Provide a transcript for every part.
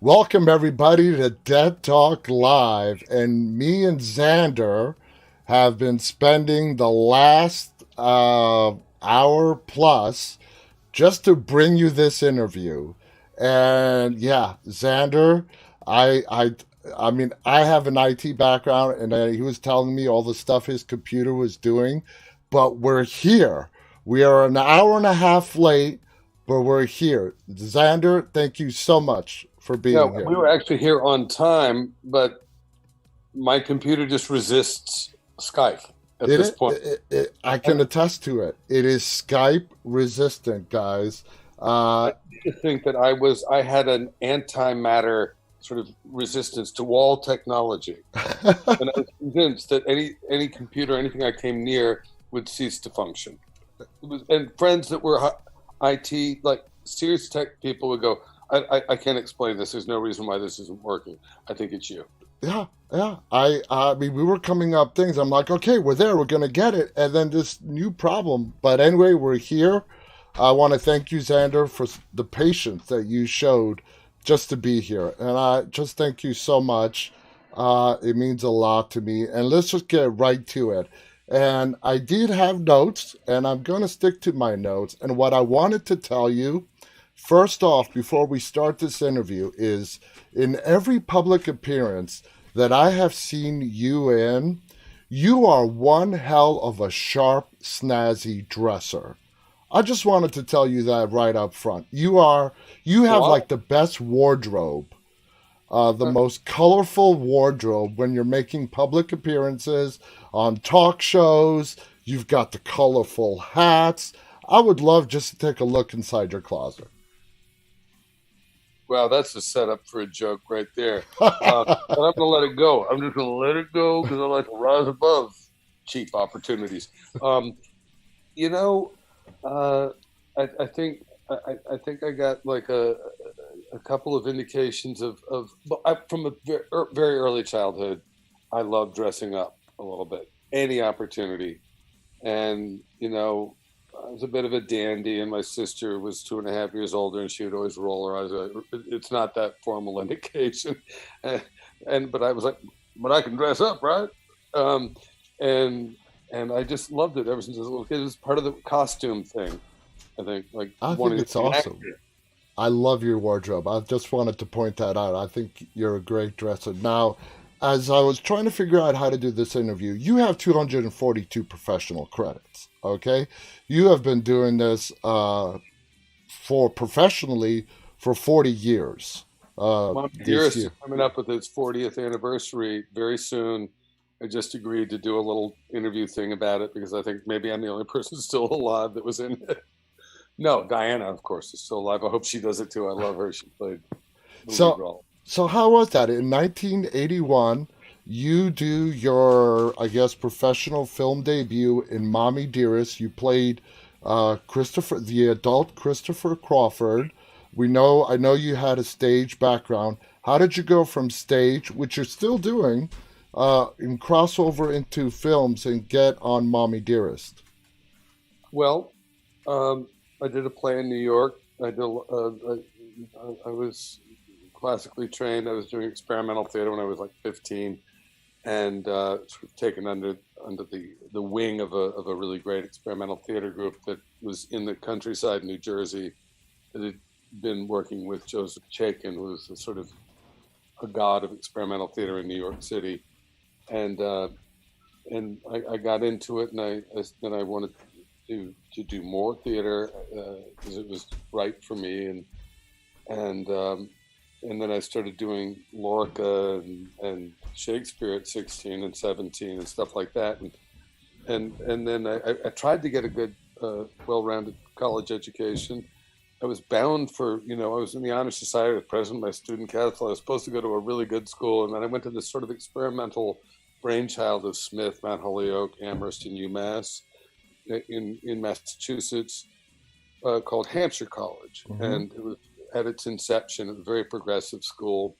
Welcome everybody to Dead Talk Live, and me and Xander have been spending the last hour plus just to bring you this interview. And yeah, Xander, I I I mean, I have an IT background, and he was telling me all the stuff his computer was doing, but we're here. We are an hour and a half late, but we're here. Xander, thank you so much for No, being we here. were actually here on time, but my computer just resists Skype at this point. I I can attest to it. It is Skype resistant, guys. Uh, used to think that I had an antimatter sort of resistance to all technology, and I was convinced that any computer, anything I came near, would cease to function. And friends that were IT, like serious tech people, would go, I can't explain this. There's no reason why this isn't working. I think it's you. yeah, yeah. I mean, we were coming up things. I'm like, okay, we're there. We're gonna get it. And then this new problem. But anyway, we're here. I want to thank you, Xander, for the patience that you showed just to be here. And I just thank you so much. It means a lot to me. And let's just get right to it. And I did have notes, and I'm going to stick to my notes. And what I wanted to tell you, first off, before we start this interview, is in every public appearance that I have seen you in, you are one hell of a sharp, snazzy dresser. I just wanted to tell you that right up front. You have Well, like the best wardrobe, the most colorful wardrobe when you're making public appearances on talk shows. You've got the colorful hats. I would love just to take a look inside your closet. wow, that's a setup for a joke right there. But I'm going to let it go. I'm just going to let it go because I like to rise above cheap opportunities. Um, you know, uh, I think I think I got like a couple of indications of but from a very early childhood. I love dressing up a little bit, any opportunity, and I was a bit of a dandy, and my sister was 2.5 years older, and she would always roll her eyes. It's not that formal indication, and, but I was like, but I can dress up, right? Um, and and I just loved it ever since I was a little kid. It was part of the costume thing. I think, like I think wanting to it's be an awesome. actor. I love your wardrobe. I just wanted to point that out. I think you're a great dresser. Now, as I was trying to figure out how to do this interview, you have 242 professional credits. Okay, you have been doing this for professionally for 40 years. Mom This Dearest is year, coming up with its 40th anniversary very soon. I just agreed to do a little interview thing about it because I think maybe I'm the only person still alive that was in it. No, Diana, of course, is still alive. I hope she does it too. I love her. She played the lead so role. so how was that in 1981? You do your, I guess, professional film debut in Mommy Dearest. You played Christopher, the adult Christopher Crawford. I know you had a stage background. How did you go from stage, which you're still doing, and cross over into films and get on Mommy Dearest? Well, I did a play in New York. I was classically trained. I was doing experimental theater when I was like 15, and sort of taken under the wing of a really great experimental theater group that was in the countryside in New Jersey that had been working with Joseph Chaikin, who was a sort of a god of experimental theater in New York City, and I got into it, and then I wanted to do more theater because it was right for me, and and then I started doing Lorca and Shakespeare at 16 and 17 and stuff like that, and then I tried to get a good, well-rounded college education. I was bound for, I was in the Honor Society, I was president of my student council. I was supposed to go to a really good school, and then I went to this sort of experimental brainchild of Smith, Mount Holyoke, Amherst, and UMass in Massachusetts, called Hampshire College, Hmm. and it was at its inception a very progressive school,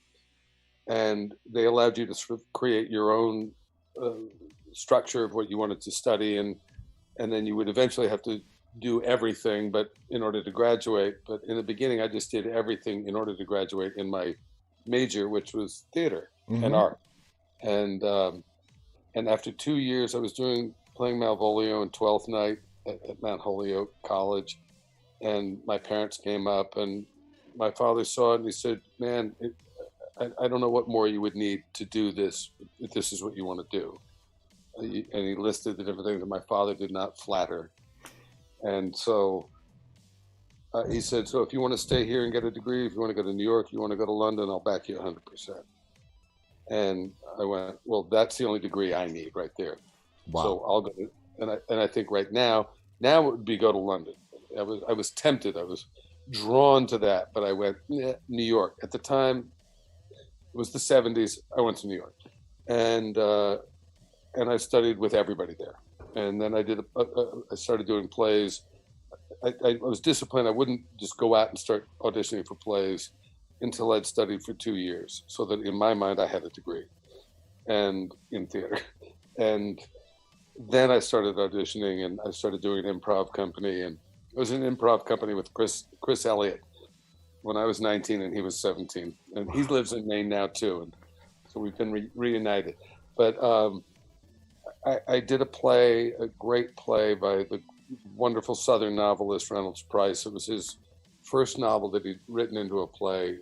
and they allowed you to sort of create your own uh, structure of what you wanted to study, and then you would eventually have to do everything, but in order to graduate. But in the beginning, I just did everything in order to graduate in my major, which was theater and Mm-hmm. art. And after 2 years, I was playing Malvolio in 12th night at Mount Holyoke College, and my parents came up, and my father saw it, and he said, "Man, I don't know what more you would need to do this, if this is what you want to do." And he listed the different things that my father did not flatter. And so he said, "So if you want to stay here and get a degree, if you want to go to New York, you want to go to London, I'll back you 100%. And I went, "Well, that's the only degree I need right there." Wow. So I'll go. And I think right now it would be go to London. I was tempted. I was drawn to that, but I went, New York. At the time, it was the 70s. I went to New York, and I studied with everybody there. And then I started doing plays. I was disciplined. I wouldn't just go out and start auditioning for plays until I'd studied for 2 years, so that in my mind I had a degree, and in theater. And then I started auditioning, and I started doing an improv company, and I was in an improv company with Chris Elliott when I was 19 and he was 17, and he lives in Maine now too, and so we've been reunited. But I did a great play by the wonderful Southern novelist Reynolds Price. It was his first novel that he'd written into a play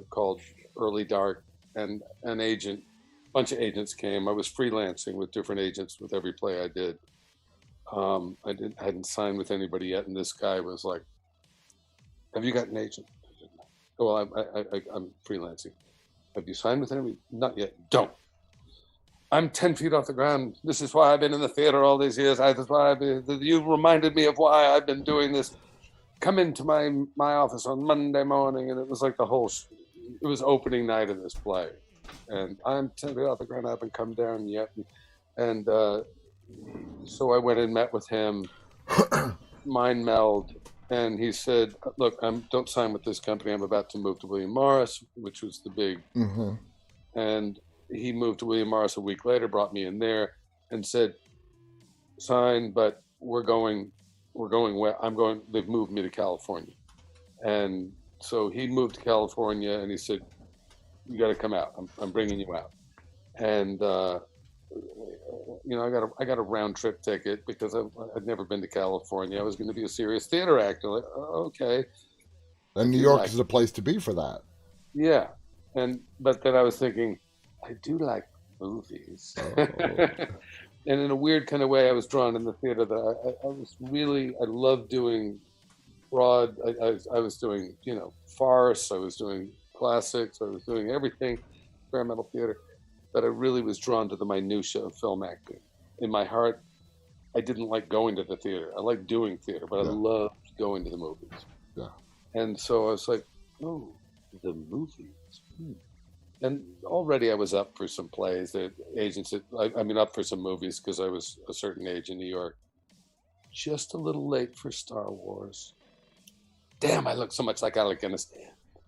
called Early Dark, and a bunch of agents came. I was freelancing with different agents with every play I did. I hadn't signed with anybody yet, and this guy was like, "Have you got an agent?" I said, "Oh, well, I'm freelancing." "Have you signed with anybody?" "Not yet." "Don't. I'm 10 feet off the ground. This is why I've been in the theater all these years. You reminded me of why I've been doing this. Come into my office on Monday morning." And it was like it was opening night of this play. And I'm 10 feet off the ground. I haven't come down yet. And so I went and met with him, mind meld. And he said, "Look, don't sign with this company. I'm about to move to William Morris," which was the big. Mm-hmm. And he moved to William Morris a week later, brought me in there, and said, "Sign, but we're going where they've moved me to California." And so he moved to California, and he said, "You got to come out. I'm bringing you out." And I got a round trip ticket because I'd never been to California. I was going to be a serious theater actor. Like, okay. And New York is the place to be for that. Yeah. But then I was thinking, I do like movies. Oh. And in a weird kind of way, I was drawn in the theater that I loved doing broad. I was doing, farce. I was doing classics. I was doing everything, experimental theater. But I really was drawn to the minutiae of film acting. In my heart, I didn't like going to the theater. I liked doing theater, but I loved going to the movies. Yeah. And so I was like, oh, the movies. And already I was up for some plays that agents, up for some movies because I was a certain age in New York. Just a little late for Star Wars. Damn, I look so much like Alec Guinness.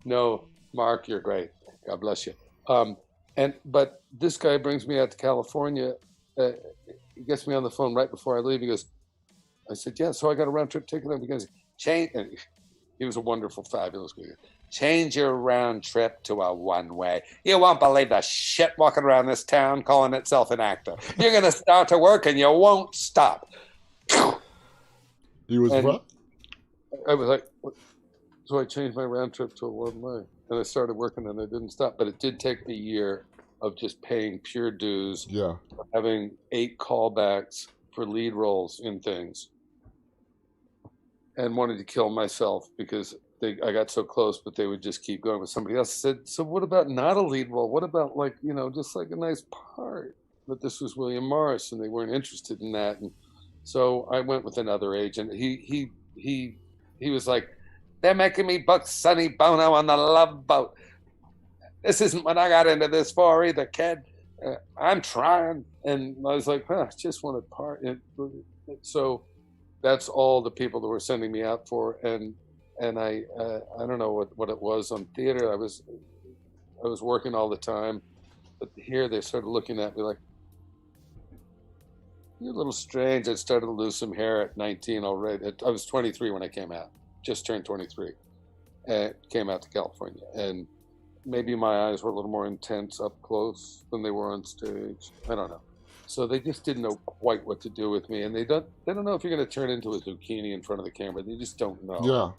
No, Mark, you're great. God bless you. But this guy brings me out to California. He gets me on the phone right before I leave. He goes, I said, "Yeah, so I got a round trip ticket." And he goes, and he was a wonderful, fabulous guy. "Change your round trip to a one-way. You won't believe the shit walking around this town calling itself an actor. You're going to start to work and you won't stop." He was what? I was like, what? So I changed my round trip to a one-way. And I started working and I didn't stop. But it did take me a year of just paying pure dues. Yeah. Having 8 callbacks for lead roles in things. And wanted to kill myself because I got so close, but they would just keep going with somebody else. I said, "So what about not a lead role? What about just like a nice part?" But this was William Morris, and they weren't interested in that. And so I went with another agent. He was like, "They're making me book Sonny Bono on the Love Boat. This isn't what I got into this for either, kid. I'm trying." And I was like, I just want a part. So that's all the people that were sending me out for. And I don't know what it was on theater. I was working all the time, but here they started looking at me like, "You're a little strange." I started to lose some hair at 19 already. I was 23 when I came out, just turned 23, and came out to California. And maybe my eyes were a little more intense up close than they were on stage. I don't know. So they just didn't know quite what to do with me, and they don't know if you're going to turn into a zucchini in front of the camera. They just don't know. Yeah.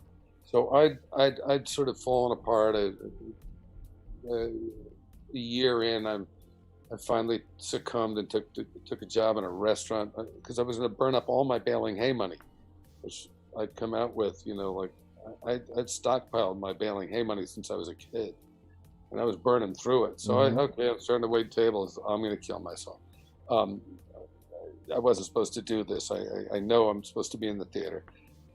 So I'd sort of fallen apart. A year in, I finally succumbed and took a job in a restaurant because I was going to burn up all my baling hay money, which I'd come out with. Like I'd stockpiled my baling hay money since I was a kid, and I was burning through it. So Mm-hmm. I'm starting to wait tables. I'm going to kill myself. Um, I wasn't supposed to do this. I know I'm supposed to be in the theater,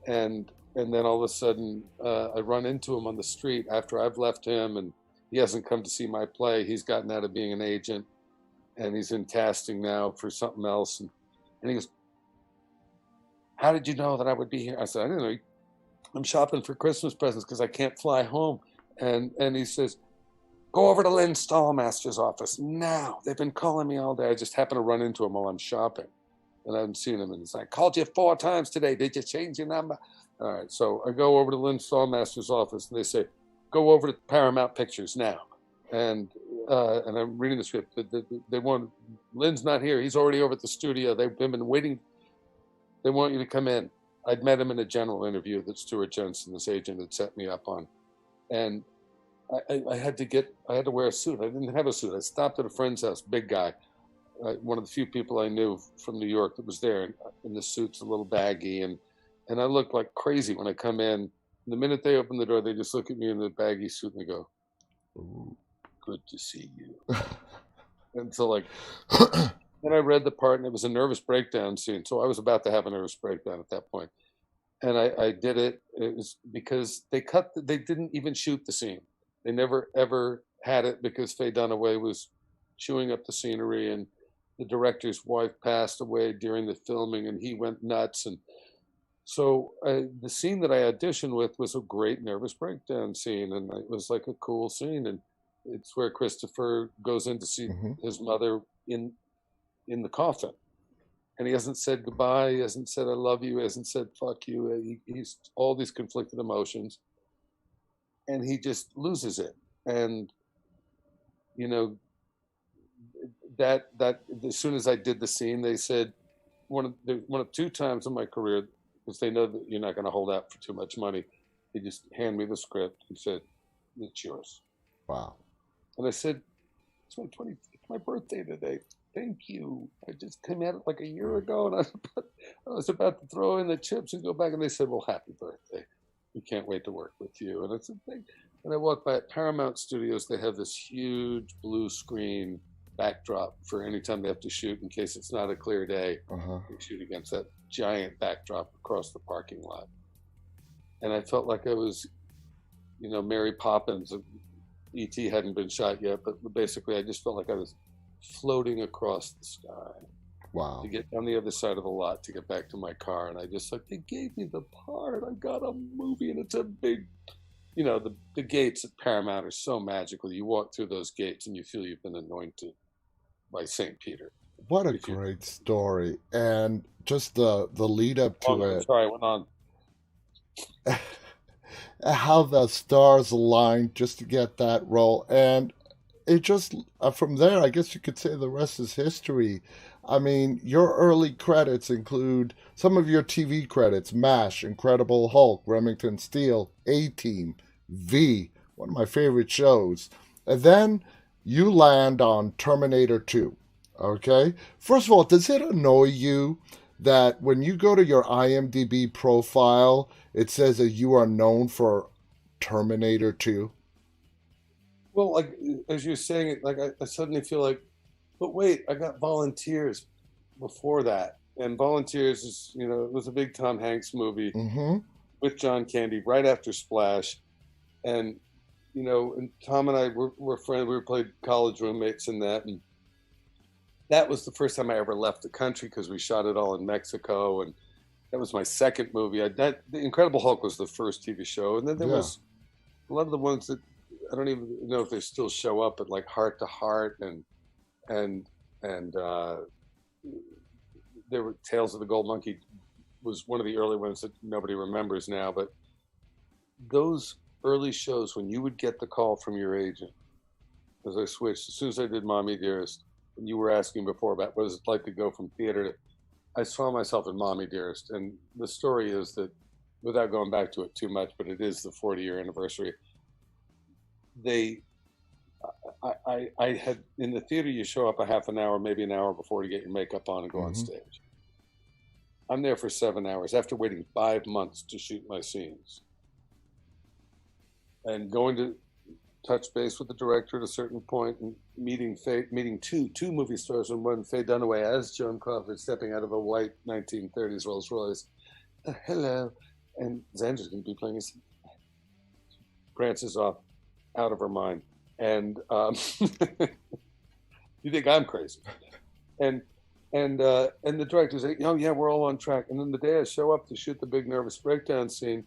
and then all of a sudden I run into him on the street after I've left him, and he hasn't come to see my play. He's gotten out of being an agent, and he's in casting now for something else. And he goes, "How did you know that I would be here?" I said, "I didn't know. I'm shopping for Christmas presents because I can't fly home." And he says, "Go over to Lynn Stallmaster's office now. They've been calling me all day. I just happened to run into him while I'm shopping, and I haven't seen him. And he's like, 'Called you 4 times today. Did you change your number?' All right." So I go over to Lynn Stallmaster's office, and they say, "Go over to Paramount Pictures now." And I'm reading the script. They want Lynn's not here. He's already over at the studio. They've been waiting. They want you to come in. I'd met him in a general interview that Stuart Jensen, this agent, had set me up on, and I had to wear a suit. I didn't have a suit. I stopped at a friend's house, big guy, one of the few people I knew from New York that was there, and the suit's a little baggy, and I look like crazy when I come in. The minute they open the door, they just look at me in the baggy suit and they go, "Ooh, good to see you." And so like, then I read the part, and it was a nervous breakdown scene. So I was about to have a nervous breakdown at that point, and I did it. It was because they didn't even shoot the scene. They never ever had it because Faye Dunaway was chewing up the scenery, and the director's wife passed away during the filming, and he went nuts. And so the scene that I auditioned with was a great nervous breakdown scene, and it was like a cool scene. And it's where Christopher goes in to see Mm-hmm. his mother in the coffin, and he hasn't said goodbye. He hasn't said "I love you." He hasn't said "fuck you." He's all these conflicted emotions, and he just loses it. And you know that as soon as I did the scene, they said one of 2 times in my career, because they know that you're not going to hold out for too much money. They just hand me the script and said, "It's yours." Wow. And I said, It's my birthday today. Thank you. I just came at it like a year ago, and I was about to throw in the chips and go back." And they said, "Well, happy birthday. We can't wait to work with you." And it's a thing. And I walked by at Paramount Studios. They have this huge blue screen backdrop for any time they have to shoot in case it's not a clear day. Uh-huh. They shoot against that giant backdrop across the parking lot. And I felt like I was, Mary Poppins. E.T. hadn't been shot yet, but basically I just felt like I was floating across the sky Wow. to get on the other side of the lot to get back to my car. And I just like, they gave me the part. I got a movie, and it's a big, the gates at Paramount are so magical. You walk through those gates and you feel you've been anointed by St. Peter. What a great story. And just the lead up to I'm it. sorry, I went on. How the stars aligned just to get that role. And it just, from there, I guess you could say the rest is history. I mean, your early credits include some of your TV credits: MASH, Incredible Hulk, Remington Steele, A-Team, V, one of my favorite shows. And then you land on Terminator 2. Okay? First of all, does it annoy you that when you go to your IMDb profile, it says that you are known for Terminator 2? Well, like as you're saying it, like I suddenly feel like, but wait, I got Volunteers before that, and Volunteers is, it was a big Tom Hanks movie Mm-hmm. with John Candy right after Splash, and and Tom and I were friends. We played college roommates in that, and that was the first time I ever left the country because we shot it all in Mexico, and that was my second movie. The Incredible Hulk was the first TV show, and then there was a lot of the ones that I don't even know if they still show up, but like Heart to Heart and there were Tales of the Gold Monkey was one of the early ones that nobody remembers now, but those early shows when you would get the call from your agent, as I switched, as soon as I did Mommy Dearest, and you were asking before about what it's like to go from theater to, I saw myself in Mommy Dearest. And the story is that, without going back to it too much, but it is the 40-year anniversary. I had, in the theater, you show up a half an hour, maybe an hour before to get your makeup on and go on stage. I'm there for 7 hours after waiting 5 months to shoot my scenes. And going to touch base with the director at a certain point, and meeting two movie stars, and one Faye Dunaway as Joan Crawford stepping out of a white 1930s Rolls Royce. Hello. And Xander's going to be playing his, prances off, out of her mind. And you think I'm crazy. And the director's like, oh yeah, we're all on track. And then the day I show up to shoot the big nervous breakdown scene,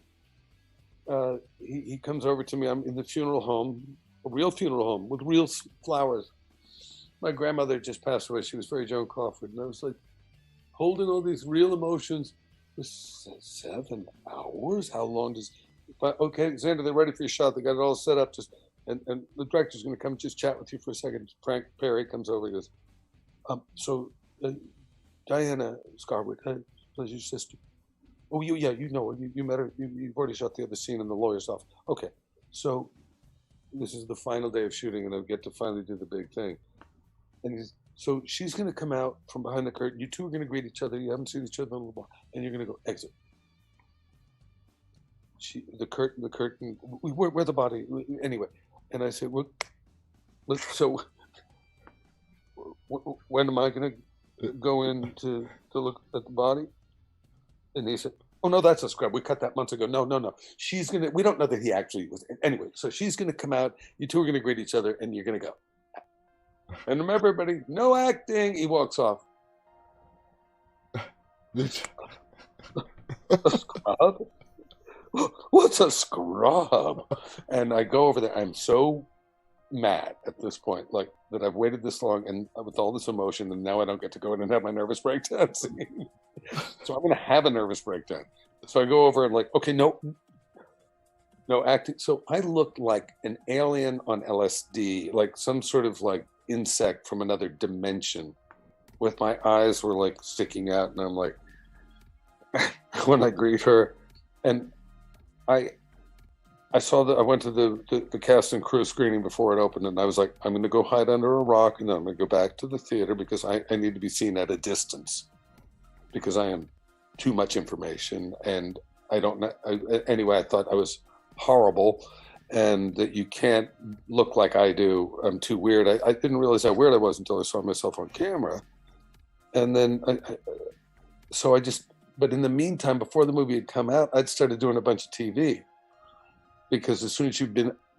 he comes over to me. I'm in the funeral home, a real funeral home with real flowers. My grandmother just passed away. She was very Joan Crawford. And I was like, holding all these real emotions for 7 hours? How long does, okay, Xander, they're ready for your shot. They got it all set up. Just and the director's going to come just chat with you for a second. Frank Perry comes over. He goes, Diana Scarwood, plays your sister. Oh, you know her. You met her. You've already shot the other scene in the lawyer's office. Okay, so this is the final day of shooting, and I get to finally do the big thing. And so she's going to come out from behind the curtain. You two are going to greet each other. You haven't seen each other in a little while, and you're going to go exit. The curtain. Where the body? Anyway, and I say, well, so when am I going to go in to look at the body? And he said, oh no, that's a scrub. We cut that months ago. No. She's going to, we don't know that he actually was. Anyway, so she's going to come out. You two are going to greet each other, and you're going to go. And remember, everybody, no acting. He walks off. A scrub? What's a scrub? And I go over there. I'm so mad at this point, like that I've waited this long and with all this emotion, and now I don't get to go in and have my nervous breakdown scene. So I'm going to have a nervous breakdown. So I go over and like, okay, no acting. So I looked like an alien on LSD, like some sort of like insect from another dimension, with my eyes were like sticking out, and I'm like, when I greet her, and I saw that I went to the cast and crew screening before it opened, and I was like, I'm going to go hide under a rock, and then I'm going to go back to the theater because I need to be seen at a distance, because I am too much information, and I don't know. Anyway, I thought I was horrible, and that you can't look like I do. I'm too weird. I didn't realize how weird I was until I saw myself on camera, and then but in the meantime, before the movie had come out, I'd started doing a bunch of TV. Because as soon as you've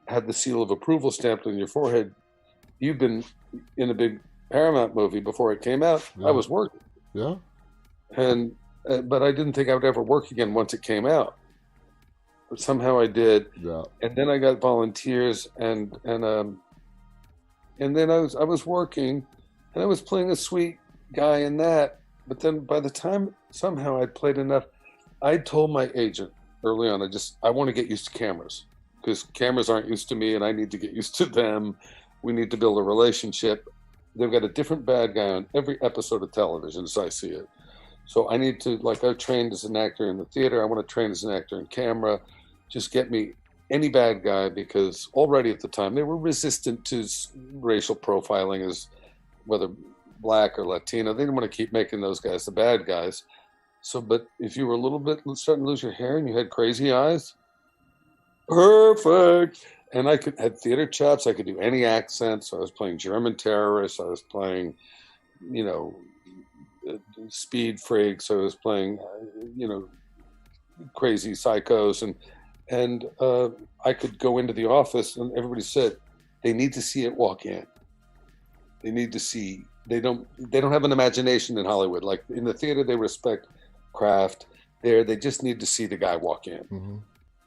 had the seal of approval stamped on your forehead, you've been in a big Paramount movie before it came out. Yeah. I was working. Yeah. And but I didn't think I would ever work again once it came out. But somehow I did. Yeah. And then I got volunteers, and then I was working, and I was playing a sweet guy in that. But then by the time somehow I'd played enough, I told my agent early on, I want to get used to cameras, because cameras aren't used to me and I need to get used to them. We need to build a relationship. They've got a different bad guy on every episode of television as I see it. So I need to, like, I trained as an actor in the theater. I want to train as an actor in camera. Just get me any bad guy, because already at the time they were resistant to racial profiling, as whether Black or Latino. They didn't want to keep making those guys the bad guys. So, but if you were a little bit starting to lose your hair and you had crazy eyes, perfect. And I had theater chops. I could do any accent. So I was playing German terrorists. I was playing, speed freaks. I was playing, crazy psychos. And I could go into the office, and everybody said, they need to see it walk in. They need to see, they don't have an imagination in Hollywood. Like in the theater, they respect craft. They just need to see the guy walk in. Mm-hmm.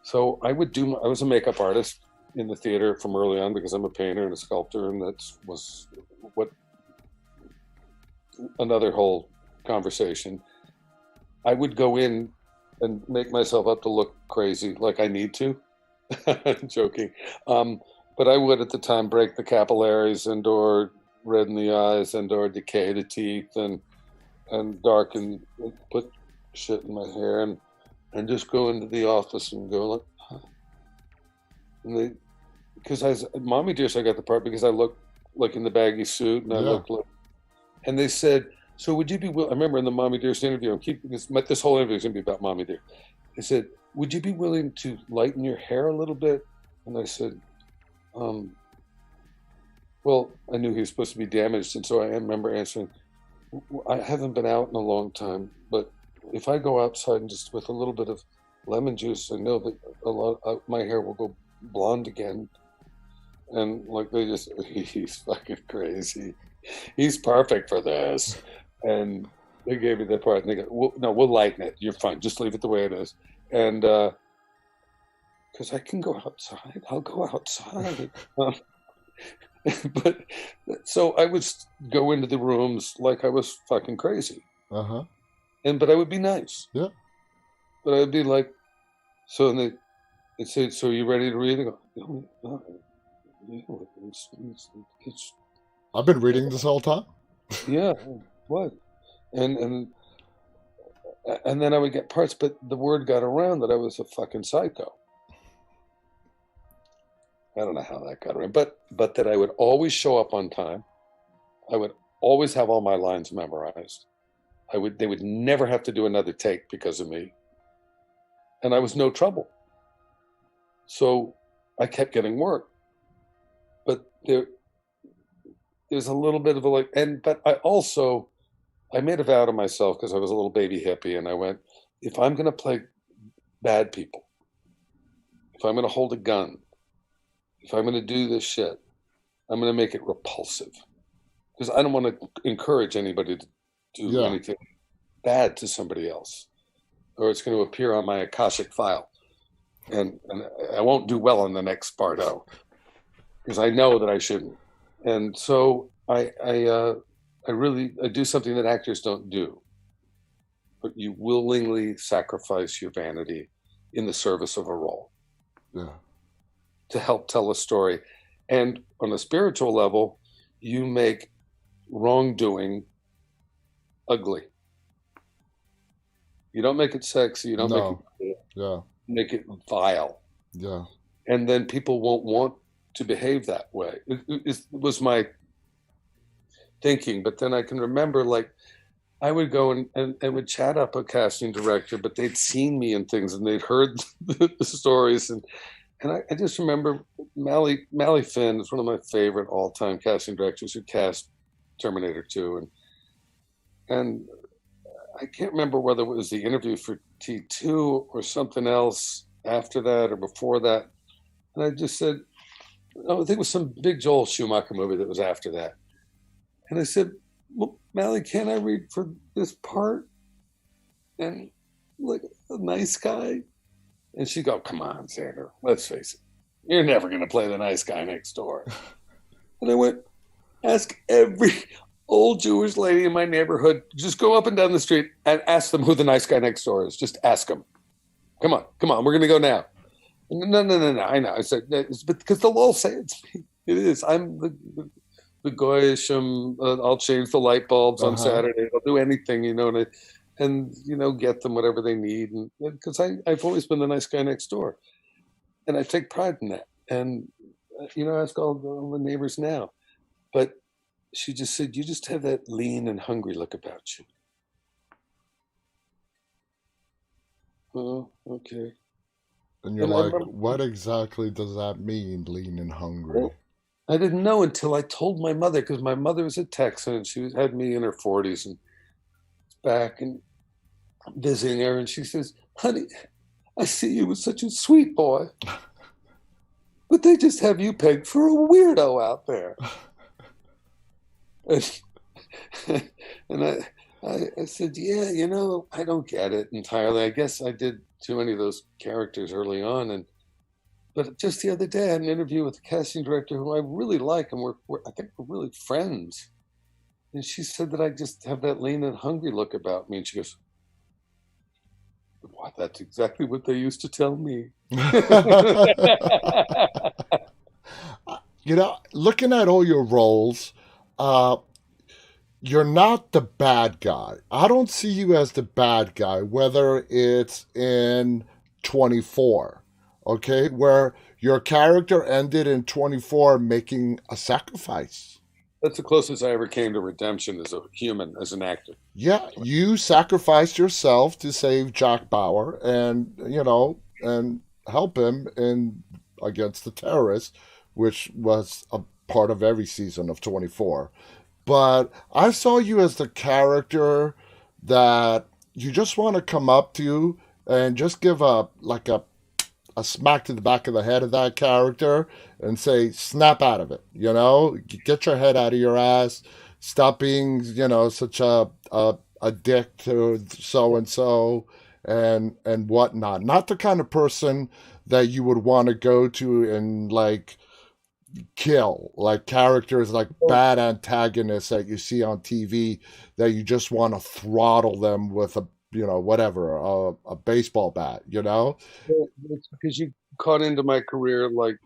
So I was a makeup artist in the theater from early on, because I'm a painter and a sculptor, and that was what another whole conversation. I would go in and make myself up to look crazy, like I need to, I'm joking. But I would at the time break the capillaries and or redden the eyes and or decay the teeth and darken, put shit in my hair and just go into the office and go like, huh. And they, because Mommy Dearest, I got the part because I look like in the baggy suit and I look like, and they said, so would you be willing, I remember in the Mommy Dearest interview, I'm keeping this whole interview is going to be about Mommy Dear. They said, would you be willing to lighten your hair a little bit? And I said, well, I knew he was supposed to be damaged. And so I remember answering, I haven't been out in a long time, but if I go outside and just with a little bit of lemon juice, I know that my hair will go blonde again. And like they just, he's fucking crazy. He's perfect for this. And they gave me that part and they go, no, we'll lighten it. You're fine. Just leave it the way it is. And because I can go outside, I'll go outside. But so I would go into the rooms like I was fucking crazy. But I would be nice. Yeah. But I'd be like, so they'd say, so are you ready to read? I go, I've been reading this whole time. Yeah. What? And then I would get parts, but the word got around that I was a fucking psycho. I don't know how that got around, but that I would always show up on time. I would always have all my lines memorized. They would never have to do another take because of me. And I was no trouble. So I kept getting work. But there's a little bit of a but I made a vow to myself because I was a little baby hippie and I went, if I'm going to play bad people, if I'm going to hold a gun, if I'm going to do this shit, I'm going to make it repulsive because I don't want to encourage anybody to do anything bad to somebody else, or it's going to appear on my Akashic file, and I won't do well in the next Bardo because I know that I shouldn't. And so I do something that actors don't do, but you willingly sacrifice your vanity in the service of a role. Yeah. To help tell a story. And on a spiritual level, you make wrongdoing ugly. You don't make it sexy. You don't make it vile. Yeah. And then people won't want to behave that way. It was my thinking. But then I can remember, like, I would go and would chat up a casting director, but they'd seen me in things and they'd heard the stories. And I just remember Mally Finn is one of my favorite all-time casting directors who cast Terminator 2. And I can't remember whether it was the interview for T2 or something else after that or before that. And I just said, I think it was some big Joel Schumacher movie that was after that. And I said, well, Mally, can I read for this part? And like a nice guy. And she'd go, come on, Xander, let's face it. You're never going to play the nice guy next door. And I went, ask every old Jewish lady in my neighborhood, just go up and down the street and ask them who the nice guy next door is. Just ask them. Come on, we're going to go now. No, I know. I said, but because they'll all say it's me. It is. I'm the goyish, I'll change the light bulbs on Saturday. I'll do anything, and get them whatever they need. And because I've always been the nice guy next door. And I take pride in that. And, ask all the neighbors now. But she just said, you just have that lean and hungry look about you. Oh, okay. And you're like, what exactly does that mean, lean and hungry? Well, I didn't know until I told my mother, because my mother was a Texan and she had me in her 40s and back and visiting her. And she says, honey, I see you as such a sweet boy, but they just have you pegged for a weirdo out there. And I said, yeah, I don't get it entirely. I guess I did too many of those characters early on. But just the other day, I had an interview with a casting director who I really like, and I think we're really friends. And she said that I just have that lean and hungry look about me. And she goes, Wow, that's exactly what they used to tell me. Looking at all your roles, uh, you're not the bad guy. I don't see you as the bad guy, whether it's in 24, okay, where your character ended in 24 making a sacrifice. That's the closest I ever came to redemption as a human, as an actor. Yeah, you sacrificed yourself to save Jack Bauer and help him in against the terrorists, which was a part of every season of 24. But I saw you as the character that you just want to come up to and just give a smack to the back of the head of that character and say, snap out of it, get your head out of your ass, stop being, such a dick to so and so and whatnot. Not the kind of person that you would want to go to and like kill, like characters like bad antagonists that you see on TV that you just want to throttle them with a baseball bat. It's because you caught into my career like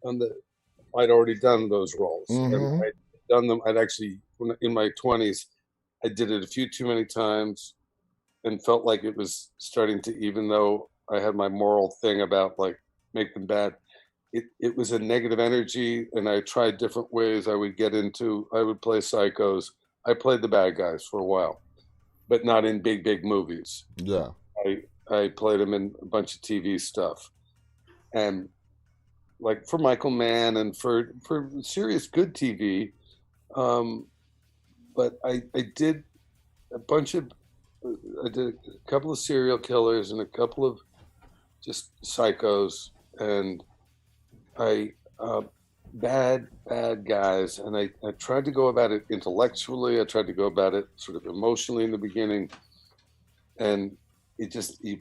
I'd already done those roles. Mm-hmm. And I'd done them. I'd actually, in my 20s, I did it a few too many times and felt like it was starting to, even though I had my moral thing about like make them bad, it was a negative energy. And I tried different ways I would play psychos. I played the bad guys for a while, but not in big movies. Yeah. I played them in a bunch of TV stuff. And like for Michael Mann and for serious good TV. But I did a couple of serial killers and a couple of just psychos and bad guys. And I tried to go about it intellectually. I tried to go about it sort of emotionally in the beginning. And it just, you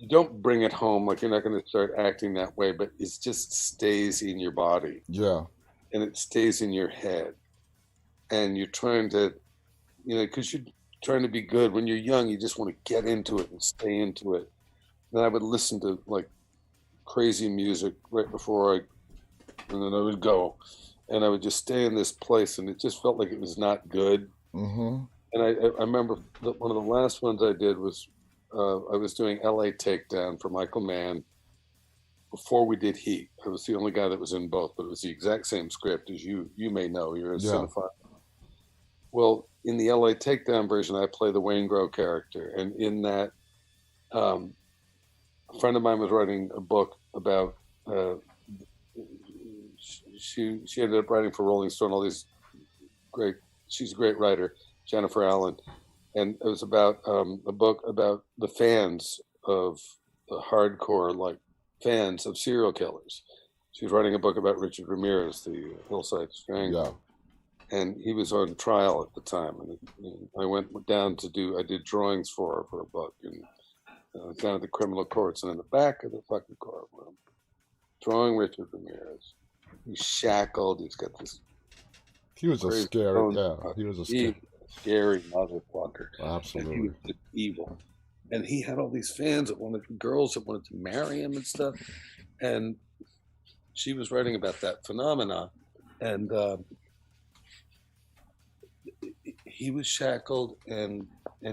don't bring it home. Like you're not going to start acting that way, but it just stays in your body. Yeah. And it stays in your head. And you're trying to, because you're trying to be good. When you're young, you just want to get into it and stay into it. And I would listen to like crazy music right before and then I would go. And I would just stay in this place. And it just felt like it was not good. Mm-hmm. And I remember one of the last ones I did was, I was doing LA Takedown for Michael Mann before we did Heat. I was the only guy that was in both, but it was the exact same script as you may know. You're a cinephile. Well, in the LA Takedown version, I play the Wayne Grove character. And in that, a friend of mine was writing a book about, she ended up writing for Rolling Stone, all these she's a great writer, Jennifer Allen. And it was about a book about the fans of the hardcore, like fans of serial killers. She was writing a book about Richard Ramirez, the Hillside Strangler. Yeah. And he was on trial at the time. And I went down I did drawings for her for a book. And I was down at the criminal courts and in the back of the fucking courtroom, drawing Richard Ramirez. He's shackled. He's got this. He was a scary, he was a scary motherfucker. Absolutely. And he was just evil. And he had all these fans girls that wanted to marry him and stuff. And she was writing about that phenomena. And he was shackled and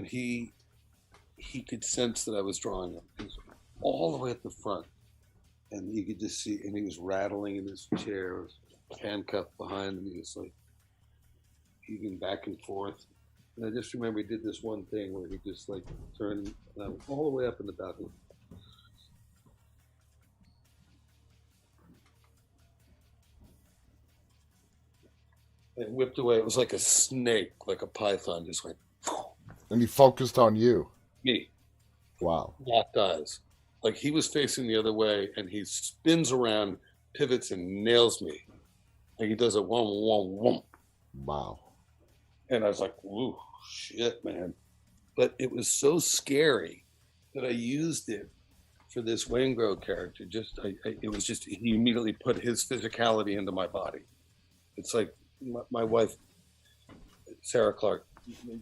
he could sense that I was drawing him. He was all the way at the front. And you could just see, and he was rattling in his chair, handcuffed behind him. He was like, heaving back and forth. And I just remember he did this one thing where he just like turned and I was all the way up in the balcony. And whipped away. It was like a snake, like a python, just went. And he focused on you. Me. Wow. Locked eyes. Like he was facing the other way and he spins around, pivots and nails me. Like he does a whom, whum, whum. Wow. And I was like, ooh, shit, man. But it was so scary that I used it for this Wayne Grove character. He immediately put his physicality into my body. It's like my wife, Sarah Clark,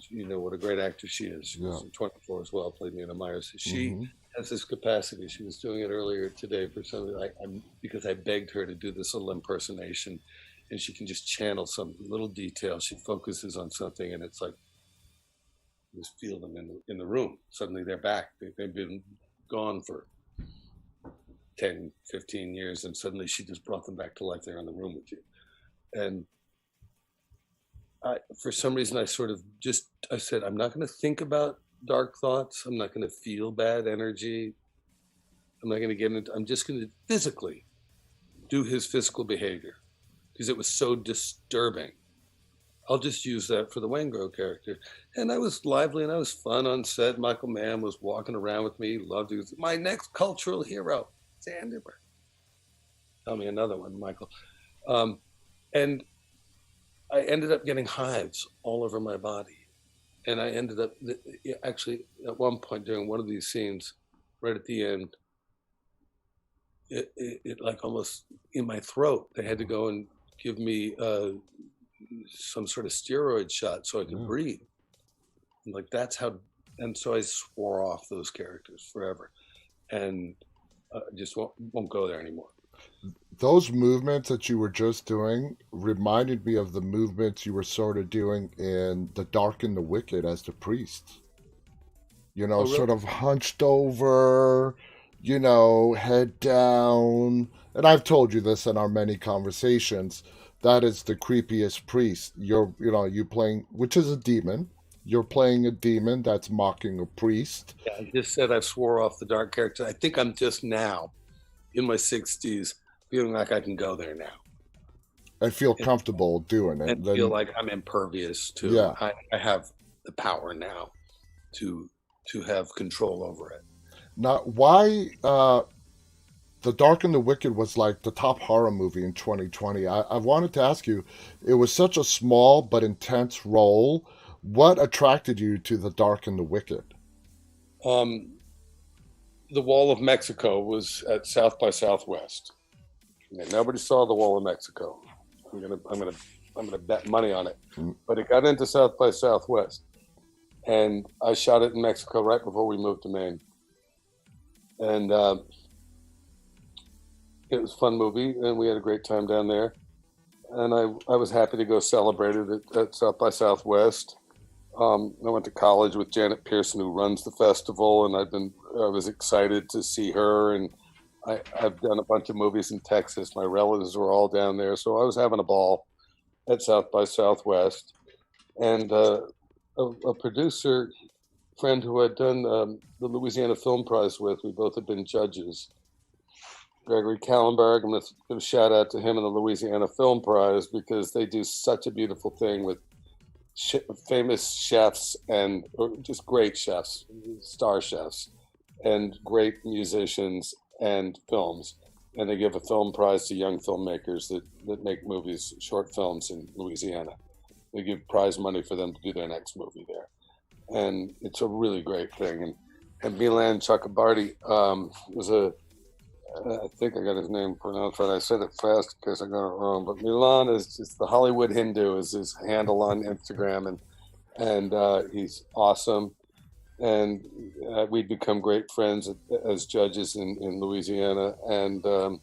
you know what a great actress she is. She was in 24 as well, played Nina Myers. She has this capacity. She was doing it earlier today for something because I begged her to do this little impersonation, and she can just channel some little detail. She focuses on something, and it's like you just feel them in the room. Suddenly they're back. They've been gone for 10, 15 years, and suddenly she just brought them back to life. They're in the room with you. And for some reason, I said, I'm not going to think about dark thoughts. I'm not going to feel bad energy. I'm not going to get into, I'm just going to physically do his physical behavior because it was so disturbing. I'll just use that for the Wangro character. And I was lively and I was fun on set. Michael Mann was walking around with me. Loved it. My next cultural hero, Xander Berkeley. Tell me another one, Michael. And I ended up getting hives all over my body. And I ended up actually at one point during one of these scenes, right at the end, it like almost in my throat, they had to go and give me some sort of steroid shot so I could breathe. And like that's how, and so I swore off those characters forever, and just won't go there anymore. Those movements that you were just doing reminded me of the movements you were sort of doing in The Dark and the Wicked as the priest. You know, really? Sort of hunched over, head down. And I've told you this in our many conversations. That is the creepiest priest. You playing, which is a demon. You're playing a demon that's mocking a priest. Yeah, I just said I swore off the dark character. I think I'm just now in my 60s feeling like I can go there now. I feel comfortable doing it. And feel like I'm impervious to Yeah. I have the power now to have control over it. Now, why The Dark and the Wicked was like the top horror movie in 2020. I wanted to ask you, it was such a small but intense role. What attracted you to The Dark and the Wicked? The Wall of Mexico was at South by Southwest. And nobody saw the Wall of Mexico. I'm gonna bet money on it. But it got into South by Southwest, and I shot it in Mexico right before we moved to Maine. And it was a fun movie, and we had a great time down there. And I was happy to go celebrate it at South by Southwest. I went to college with Janet Pearson, who runs the festival, and I was excited to see her. And I've done a bunch of movies in Texas. My relatives were all down there, so I was having a ball at South by Southwest. And a producer friend who I'd done the Louisiana Film Prize with, we both had been judges, Gregory Kallenberg. I'm going to give a shout out to him and the Louisiana Film Prize because they do such a beautiful thing with famous chefs and just great chefs, star chefs, and great musicians and films. And they give a film prize to young filmmakers that make movies, short films in Louisiana. They give prize money for them to do their next movie there. And it's a really great thing. And Milan Chakrabarty was I think I got his name pronounced right. I said it fast in case I got it wrong. But Milan is just the Hollywood Hindu is his handle on Instagram, and he's awesome. And we'd become great friends as judges in Louisiana. And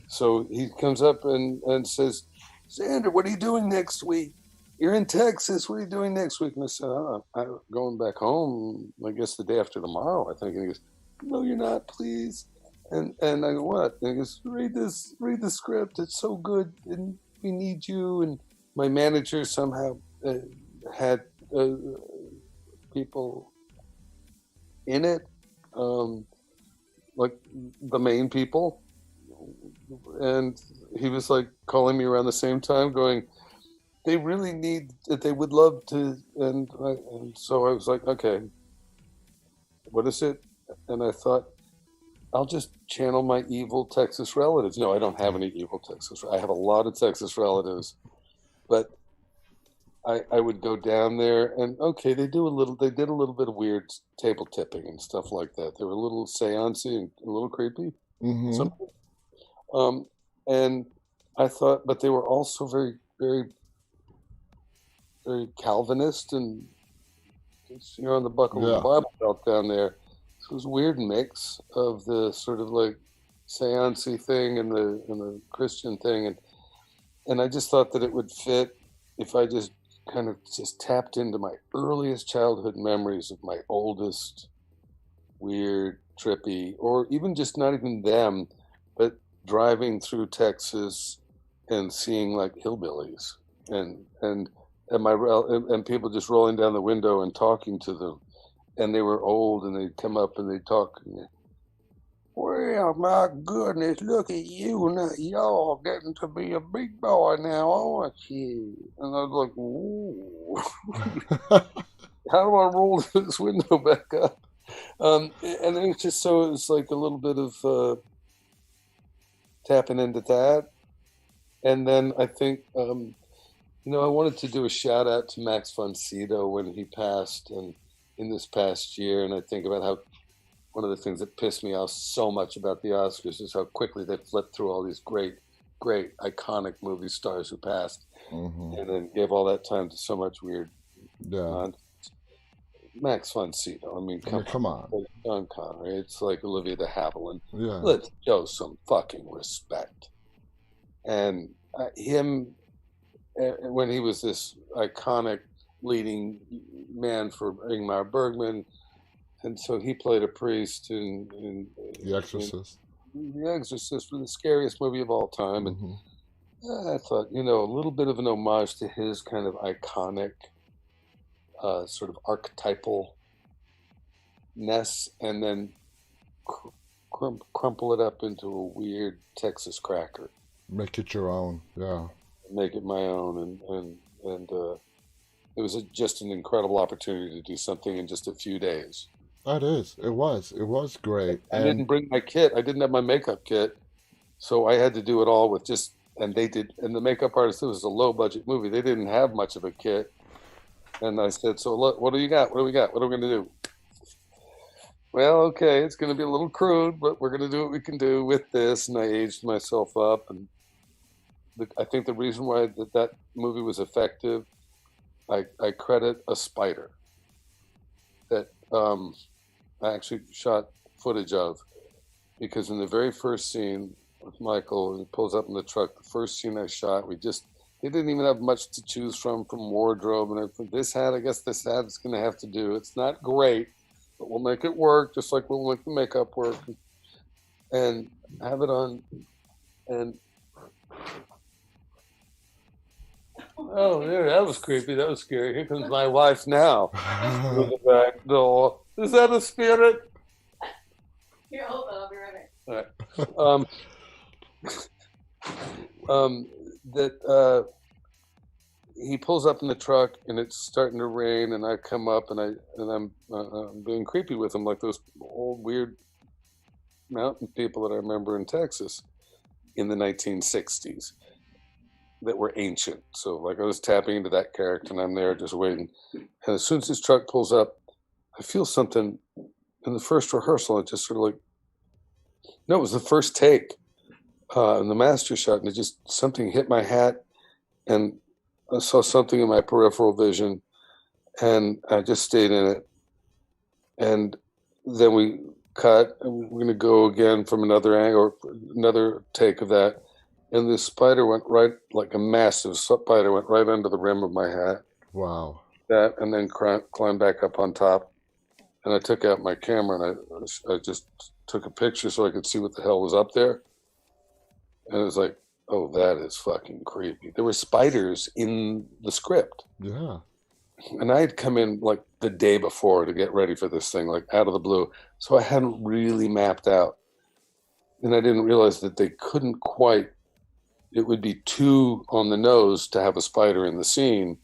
so he comes up and says, "Xander, what are you doing next week? You're in Texas. What are you doing next week?" And I said, "I'm going back home, I guess the day after tomorrow, I think." And he goes, "No, you're not, please." And I go, "What?" And he goes, read the script. It's so good, and we need you. And my manager somehow had people in it, like the main people. And he was like calling me around the same time going, "They really need it. They would love to." And so I was like, "Okay, what is it?" And I thought, I'll just channel my evil Texas relatives. No, I don't have any evil Texas. I have a lot of Texas relatives, but I would go down there and okay, they did a little bit of weird table tipping and stuff like that. They were a little seancey and a little creepy. Mm-hmm. And I thought, but they were also very, very very Calvinist, and you're on the buckle of Yeah. the Bible Belt down there. So it was a weird mix of the sort of like seance-y thing and the Christian thing, and I just thought that it would fit if I just kind of just tapped into my earliest childhood memories of my oldest weird, trippy, or even just not even them, but driving through Texas and seeing like hillbillies and people just rolling down the window and talking to them, and they were old and they'd come up and they'd talk. Well, my goodness, look at you now. You're getting to be a big boy now, aren't you? And I was like, ooh. How do I roll this window back up? And it's just so it was like a little bit of tapping into that. And then I think, I wanted to do a shout out to Max Fonsito when he passed and in this past year. And I think about how one of the things that pissed me off so much about the Oscars is how quickly they flipped through all these great, iconic movie stars who passed, and then gave all that time to so much weird. Max Fonsito. I mean, come on. John Connery. It's like Olivia de Havilland. Yeah. Let's show some fucking respect. And him, when he was this iconic leading man for Ingmar Bergman, and so he played a priest in The Exorcist. The Exorcist was the scariest movie of all time. And I thought, a little bit of an homage to his kind of iconic, sort of archetypal ness, and then crumple it up into a weird Texas cracker. Make it your own, yeah. Make it my own, and it was just an incredible opportunity to do something in just a few days. It was great. I didn't bring my kit. I didn't have my makeup kit, so I had to do it all with and they did, and the makeup artist, it was a low budget movie. They didn't have much of a kit. And I said, so look, what do you got? What do we got? What are we going to do? Well, okay, it's going to be a little crude, but we're going to do what we can do with this. And I aged myself up. And I think the reason why that movie was effective, I credit a spider that I actually shot footage of, because in the very first scene with Michael, he pulls up in the truck, the first scene I shot, they didn't even have much to choose from wardrobe. And I thought, I guess this hat is going to have to do. It's not great, but we'll make it work, just like we'll make the makeup work. And have it on. And, oh, yeah, that was creepy. That was scary. Here comes my wife now through the back door. Is that a spirit? Here, hold on. I'll be right back. All right. That he pulls up in the truck and it's starting to rain, and I come up and I'm being creepy with him, like those old weird mountain people that I remember in Texas in the 1960s that were ancient. So like I was tapping into that character, and I'm there just waiting. And as soon as his truck pulls up, I feel something in the first rehearsal. It just sort of it was the first take. In the master shot, and it just something hit my hat, and I saw something in my peripheral vision, and I just stayed in it. And then we cut, and we're going to go again from another angle, another take of that. And this spider went right, like a massive spider, went right under the rim of my hat. Wow. That, and then climbed back up on top. And I took out my camera, and I just took a picture so I could see what the hell was up there. And it was like, oh, that is fucking creepy. There were spiders in the script. Yeah. And I had come in like the day before to get ready for this thing, like out of the blue. So I hadn't really mapped out. And I didn't realize that they couldn't quite, it would be too on the nose to have a spider in the scene,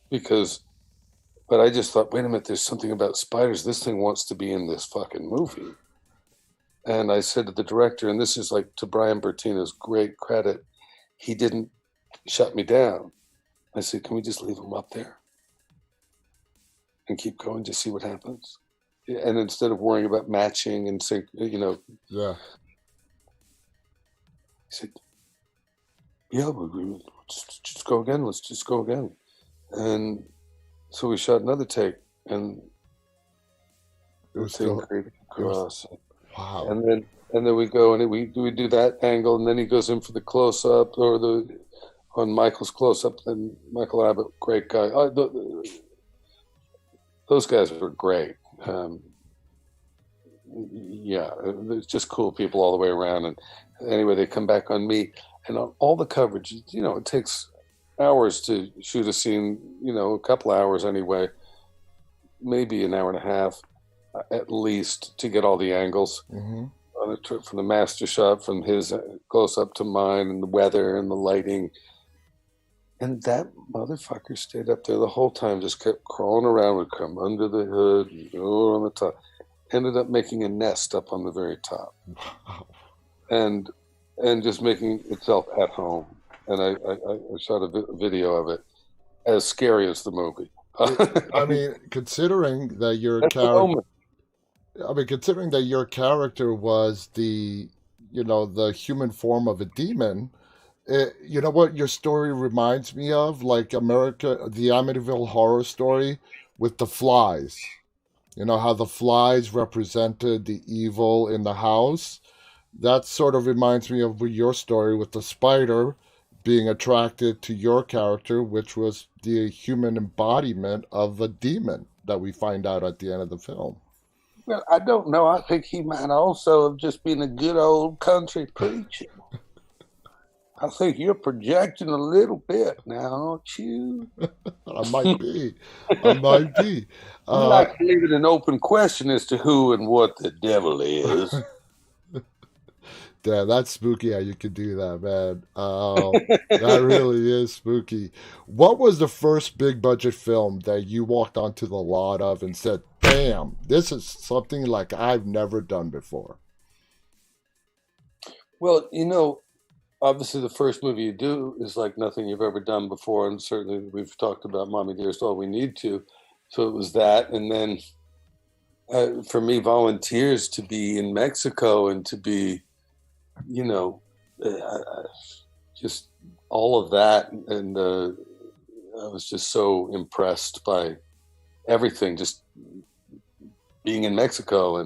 but I just thought, wait a minute, there's something about spiders. This thing wants to be in this fucking movie. And I said to the director, and this is like to Brian Bertina's great credit, he didn't shut me down. I said, can we just leave him up there and keep going, just see what happens? And instead of worrying about matching and sync, Yeah. He said, yeah, just go again. Let's just go again. And So we shot another take, and It was thing still creeped across. wow. And then we go and we do that angle, and then he goes in for the close up or on Michael's close up. And Michael Abbott, great guy. Those guys were great. Yeah, there's just cool people all the way around. And anyway, they come back on me, and on all the coverage, you know, it takes hours to shoot a scene, you know, a couple hours anyway, maybe an hour and a half at least to get all the angles. Mm-hmm. On a trip from the master shot, from his close up to mine, and the weather and the lighting. And that motherfucker stayed up there the whole time, just kept crawling around, would come under the hood, and go on the top. Ended up making a nest up on the very top. Wow. And just making itself at home. And I shot a video of it, as scary as the movie. I mean, considering that your character, considering that your character was the human form of a demon, you know what your story reminds me of? Like the Amityville Horror Story with the flies. You know how the flies represented the evil in the house? That sort of reminds me of your story with the spider being attracted to your character, which was the human embodiment of a demon that we find out at the end of the film. Well, I don't know. I think he might also have just been a good old country preacher. I think you're projecting a little bit now, aren't you? I might be. I might be. You like to leave it an open question as to who and what the devil is. Yeah, that's spooky how you could do that, man. That really is spooky. What was the first big budget film that you walked onto the lot of and said, damn, this is something like I've never done before? Well, you know, obviously the first movie you do is like nothing you've ever done before. And certainly we've talked about Mommy Dearest All We Need To. So it was that. And then for me, volunteers to be in Mexico and to be, you know, just all of that. And I was just so impressed by everything, just being in Mexico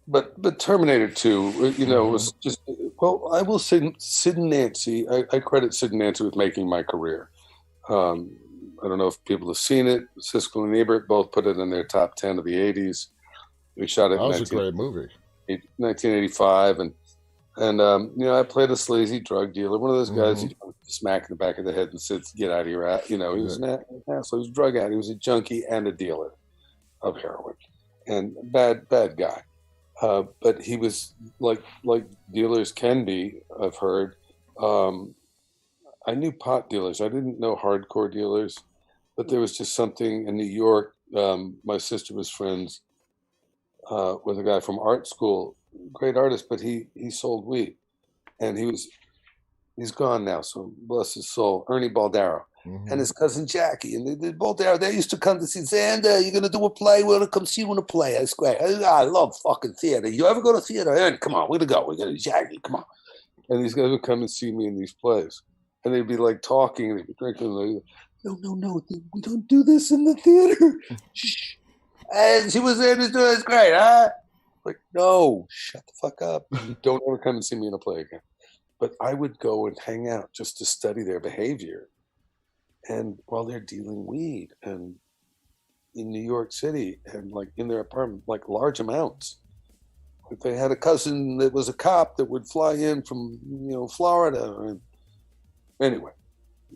but Terminator 2, you know, was just, well, I will say Sid and Nancy, I credit Sid and Nancy with making my career. I don't know if people have seen it. Siskel and Ebert both put it in their top 10 of the 80s. We shot it in a great movie. 1985. And you know, I played a sleazy drug dealer, one of those guys you smack in the back of the head and says, get out of your ass. You know, he was an asshole. He was a drug addict. He was a junkie and a dealer of heroin. And bad guy. But he was like dealers can be, I've heard. I knew pot dealers. I didn't know hardcore dealers, but there was just something in New York. My sister was friends with a guy from art school, great artist, but he sold weed, and he's gone now. So bless his soul, Ernie Baldaro. And his cousin Jackie, and they both there. They used to come to see Xander. You're gonna do a play? We're gonna come see you in a play. That's great. I love fucking theater. You ever go to theater? Ernie, come on, we're gonna go. We're gonna Jackie, come on. And these guys would come and see me in these plays, and they'd be like talking, and they'd be drinking. And no, we don't do this in the theater. Shh. And she was there to do it's great, huh? Like, no, shut the fuck up. You don't ever come and see me in a play again. But I would go and hang out just to study their behavior. And while they're dealing weed and in New York City and like in their apartment, like large amounts. If they had a cousin that was a cop that would fly in from, you know, Florida. And anyway,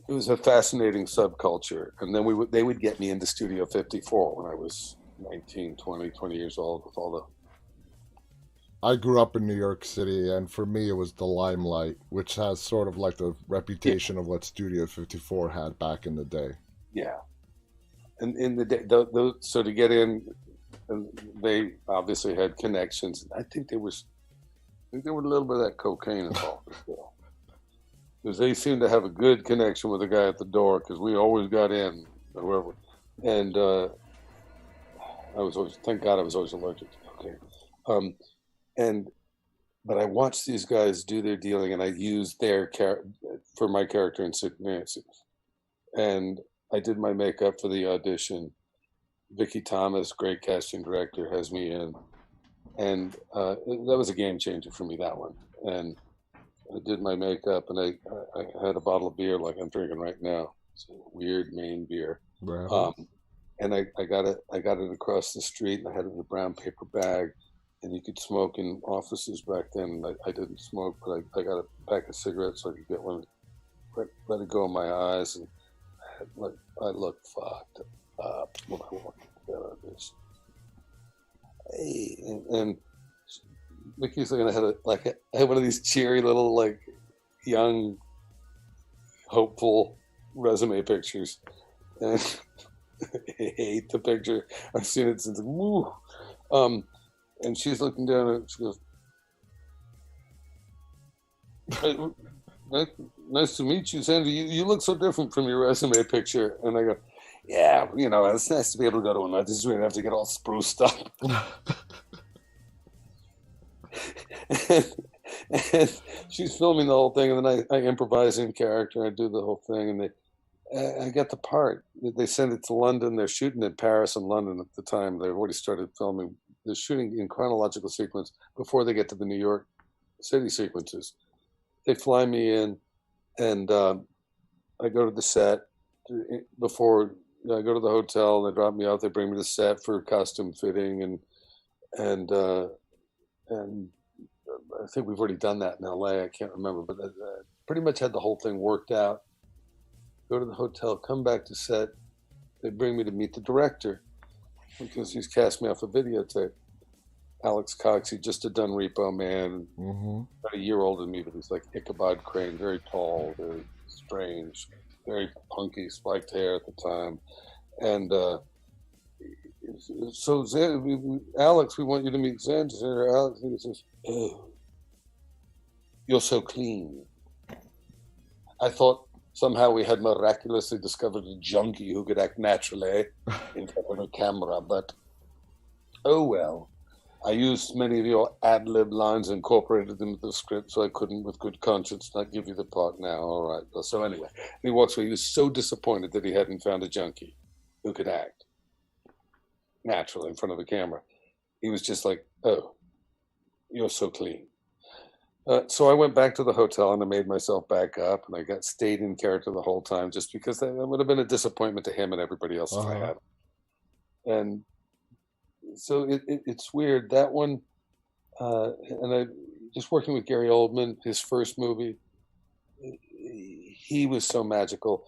it was a fascinating subculture. And then they would get me into Studio 54 when I was 19, 20 years old with all the... I grew up in New York City, and for me, it was the Limelight, which has sort of like the reputation of what Studio 54 had back in the day. Yeah. And in the day, so to get in, they obviously had connections. I think there was a little bit of that cocaine involved as well. Because they seemed to have a good connection with the guy at the door, because we always got in, whoever. And thank God I was always allergic to cocaine. But I watched these guys do their dealing, and I used their for my character in Sid and Nancy. And I did my makeup for the audition. Vicky Thomas, great casting director, has me in, and that was a game changer for me, that one. And I did my makeup, and I had a bottle of beer like I'm drinking right now. It's a weird Maine beer. Wow. And I got it across the street, and I had it in a brown paper bag, and you could smoke in offices back then. I didn't smoke, but I got a pack of cigarettes so I could get one, let it go in my eyes, and I looked fucked up when I walked out of this. Hey, and Vicky's looking, I had one of these cheery little, like, young, hopeful resume pictures, and I hate the picture. I've seen it since. Woo. And she's looking down and she goes, nice to meet you, Xander. You look so different from your resume picture. And I go, yeah, it's nice to be able to go to an audition and have to get all spruced up. and she's filming the whole thing, and then I improvise in character. I do the whole thing, and I get the part. They send it to London. They're shooting in Paris and London at the time. They've already started filming. They're shooting in chronological sequence before they get to the New York City sequences. They fly me in, and I go to the set. Before I go to the hotel, they drop me out. They bring me to the set for costume fitting, and I think we've already done that in LA. I can't remember, but I pretty much had the whole thing worked out. Go to the hotel, come back to set. They bring me to meet the director because he's cast me off a videotape. Alex Cox, he just had done Repo Man, about a year older than me, but he's like Ichabod Crane, very tall, very strange, very punky, spiked hair at the time. And so Alex, we want you to meet Xander. Alex, he says, oh, you're so clean. I thought somehow we had miraculously discovered a junkie who could act naturally in front of a camera, but oh well. I used many of your ad-lib lines, incorporated them into the script, so I couldn't, with good conscience, not give you the part now. All right. So anyway, he walks away. He was so disappointed that he hadn't found a junkie who could act naturally in front of a camera. He was just like, oh, you're so clean. So I went back to the hotel and I made myself back up, and I stayed in character the whole time, just because that would have been a disappointment to him and everybody else if I had. And so it's weird, that one. And I just working with Gary Oldman, his first movie, he was so magical.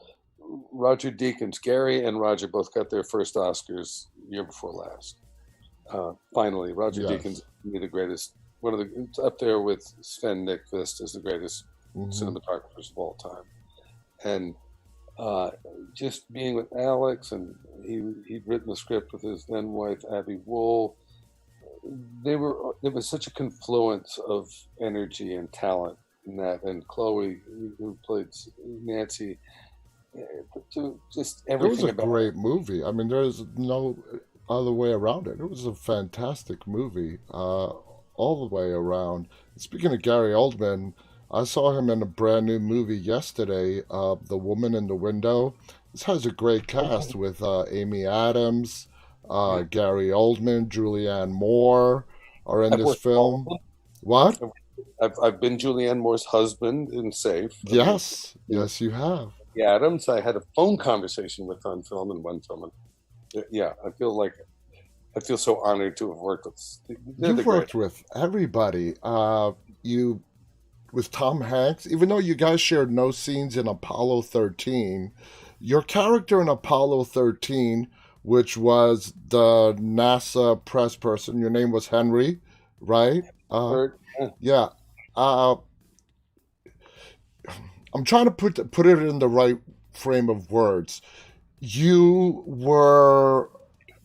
Roger Deakins, Gary and Roger both got their first Oscars year before last. Finally, Roger Deakins, the greatest. One of the, up there with Sven Nykvist as the greatest cinematographers of all time. And just being with Alex, and he'd written the script with his then wife Abby Wool. There was such a confluence of energy and talent in that, and Chloe, who played Nancy, just everything. It was a great movie. I mean, there's no other way around it. It was a fantastic movie. All the way around. Speaking of Gary Oldman, I saw him in a brand new movie yesterday, The Woman in the Window. This has a great cast with Amy Adams, Gary Oldman, Julianne Moore are in this film. What? I've been Julianne Moore's husband in Safe. Yes, yes, you have. Adams, I had a phone conversation with on film in one film. And yeah, I feel so honored to have worked with. You've worked with everybody. You with Tom Hanks, even though you guys shared no scenes in Apollo 13, your character in Apollo 13, which was the NASA press person, your name was Henry, right? Yeah. I'm trying to put it in the right frame of words. You were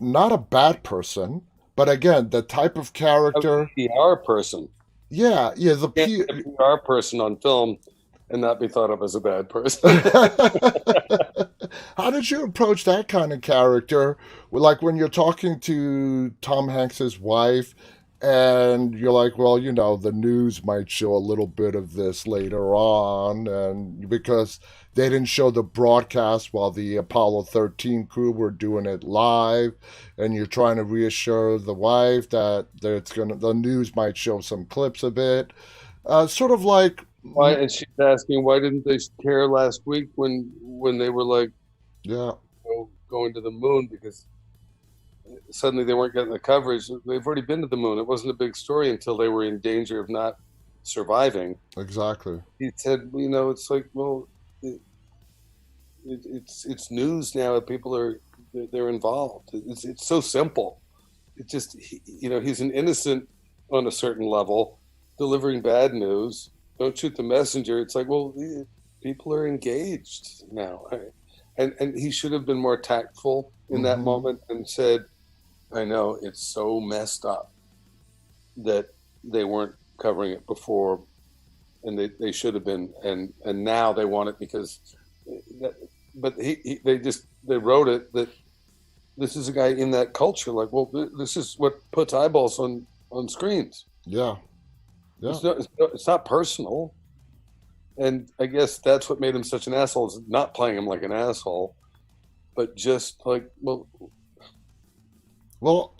not a bad person, but again, the type of character. A PR person. Yeah, the PR person on film and not be thought of as a bad person. How did you approach that kind of character? Like when you're talking to Tom Hanks's wife, and you're like, well, the news might show a little bit of this later on, and because they didn't show the broadcast while the Apollo 13 crew were doing it live, and you're trying to reassure the wife that the news might show some clips of it, sort of like. Why? And she's asking, why didn't they care last week when they were like, yeah, going to the moon, because suddenly they weren't getting the coverage. They've already been to the moon. It wasn't a big story until they were in danger of not surviving. Exactly. He said, it's like, well, it's news now. People they're involved. It's so simple. It just, he's an innocent on a certain level, delivering bad news. Don't shoot the messenger. It's like, well, people are engaged now. And he should have been more tactful in that moment and said, I know it's so messed up that they weren't covering it before, and they should have been, and now they want it because, but they wrote it that this is a guy in that culture. Like, well, this is what puts eyeballs on screens. Yeah. Yeah. It's not personal. And I guess that's what made him such an asshole, is not playing him like an asshole, but just like, well,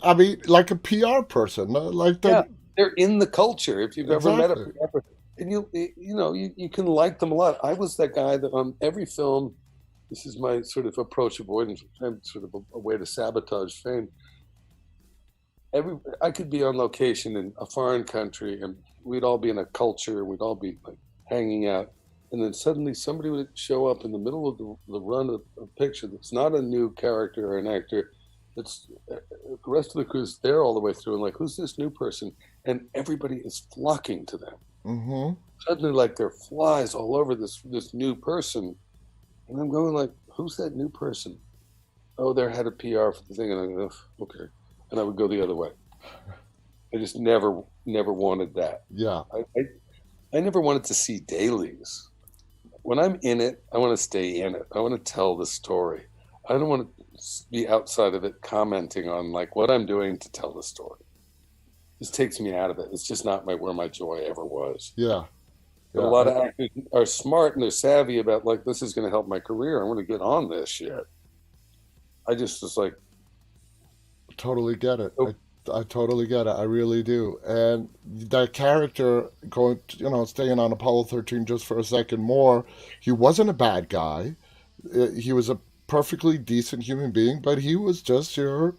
I mean, like a PR person, like that. Yeah, they're in the culture. If you've ever met a PR person, and you can like them a lot. I was that guy that on every film, this is my sort of approach avoidance, sort of a way to sabotage fame. I could be on location in a foreign country, and we'd all be in a culture, we'd all be like hanging out, and then suddenly somebody would show up in the middle of the run of a picture that's not a new character or an actor. It's the rest of the crew's there all the way through, and like, who's this new person? And everybody is flocking to them. Mm-hmm. Suddenly, like, there are flies all over this new person, and I'm going like, who's that new person? Oh, they're head of PR for the thing, and I go, okay, and I would go the other way. I just never wanted that. Yeah, I never wanted to see dailies. When I'm in it, I want to stay in it. I want to tell the story. I don't want to be outside of it commenting on like what I'm doing to tell the story. This takes me out of it. It's just not where my joy ever was. Yeah. But a lot of actors are smart and they're savvy about like, this is going to help my career. I want to get on this shit. I just was like, totally get it. I totally get it. I really do. And that character going, staying on Apollo 13 just for a second more, he wasn't a bad guy. He was a perfectly decent human being, but he was just there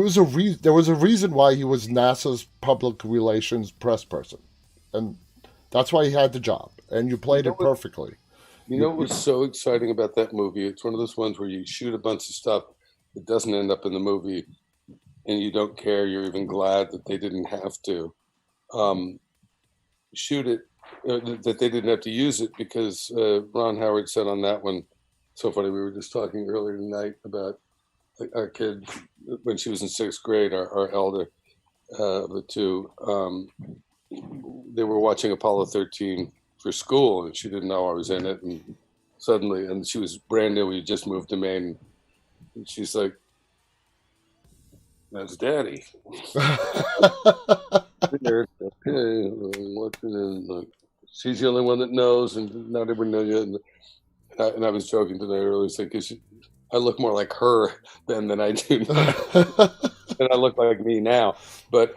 was a reason why he was NASA's public relations press person. And that's why he had the job. And you played it perfectly. What was so exciting about that movie? It's one of those ones where you shoot a bunch of stuff that doesn't end up in the movie, and you don't care. You're even glad that they didn't have to shoot it, that they didn't have to use it, because Ron Howard said on that one, so funny, we were just talking earlier tonight about our kid, when she was in 6th grade, our elder of the two, they were watching Apollo 13 for school, and she didn't know I was in it, and suddenly, and she was brand new, we just moved to Maine, and she's like, that's Daddy. She's the only one that knows, and not everyone knows yet. And I was joking tonight earlier, saying, I look more like her than I do now. And I look like me now. But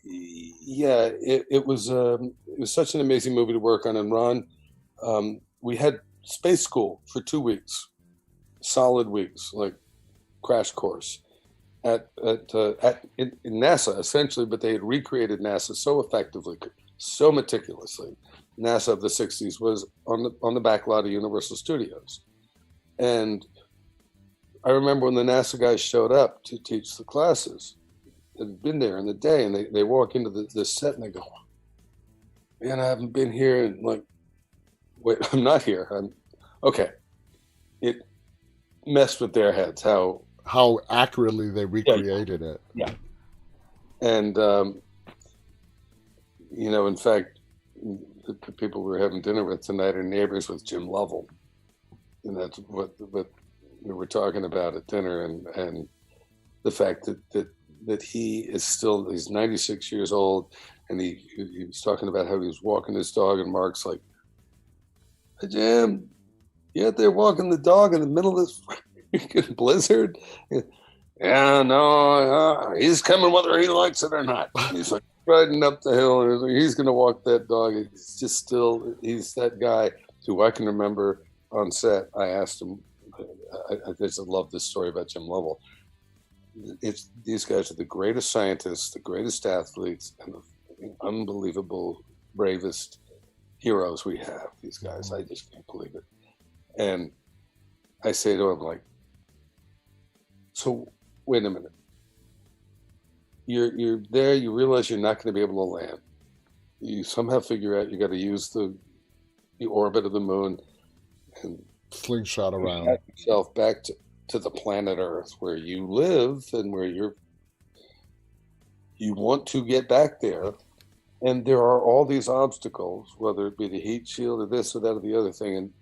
yeah, it was such an amazing movie to work on. And Ron, we had space school for 2 weeks, solid weeks, like crash course at in NASA essentially. But they had recreated NASA so effectively, so meticulously. NASA of the 60s was on the back lot of Universal Studios. And I remember when the NASA guys showed up to teach the classes, they'd been there in the day, and they walk into the set and they go, man, I haven't been here. And like, wait, I'm not here. Okay. It messed with their heads, how accurately they recreated it. Yeah. And, in fact, the people we were having dinner with tonight are neighbors with Jim Lovell. And that's what we were talking about at dinner, and the fact that that he's 96 years old, and he was talking about how he was walking his dog, and Mark's like, "Hey, Jim, you out there walking the dog in the middle of this freaking blizzard?" "Yeah, no, he's coming whether he likes it or not." He's like riding up the hill, and he's going to walk that dog. He's that guy who I can remember on set. I asked him, I just love this story about Jim Lovell. These guys are the greatest scientists, the greatest athletes, and the unbelievable, bravest heroes we have. These guys, I just can't believe it. And I say to him, like, "So wait a minute. You're there. You realize you're not going to be able to land. You somehow figure out you got to use the orbit of the moon and slingshot around get yourself back to the planet Earth, where you live and where you want to get back there. And there are all these obstacles, whether it be the heat shield or this or that or the other thing. And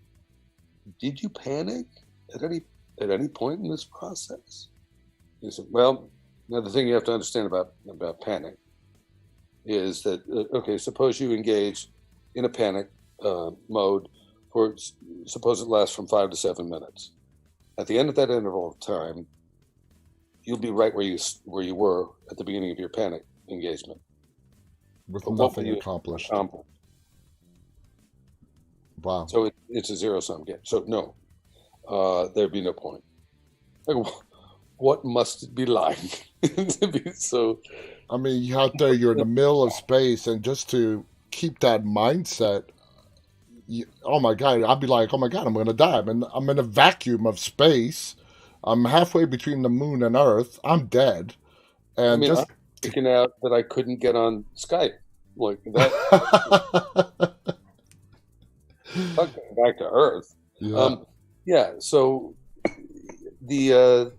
did you panic at any point in this process?" He said, "Well, now the thing you have to understand about panic is that, okay, suppose you engage in a panic mode for, suppose it lasts from 5 to 7 minutes. At the end of that interval of time, you'll be right where you were at the beginning of your panic engagement. With nothing accomplished. Wow. So it's a zero-sum game. So no, there'd be no point. Like, what must it be like to be so? I mean, you're out there, you're in the middle of space, and just to keep that mindset, oh my God, I'd be like, oh my God, I'm going to die. I'm in a vacuum of space. I'm halfway between the moon and Earth. I'm dead. And I'm freaking out that I couldn't get on Skype. Like that. Back to Earth. Yeah. So the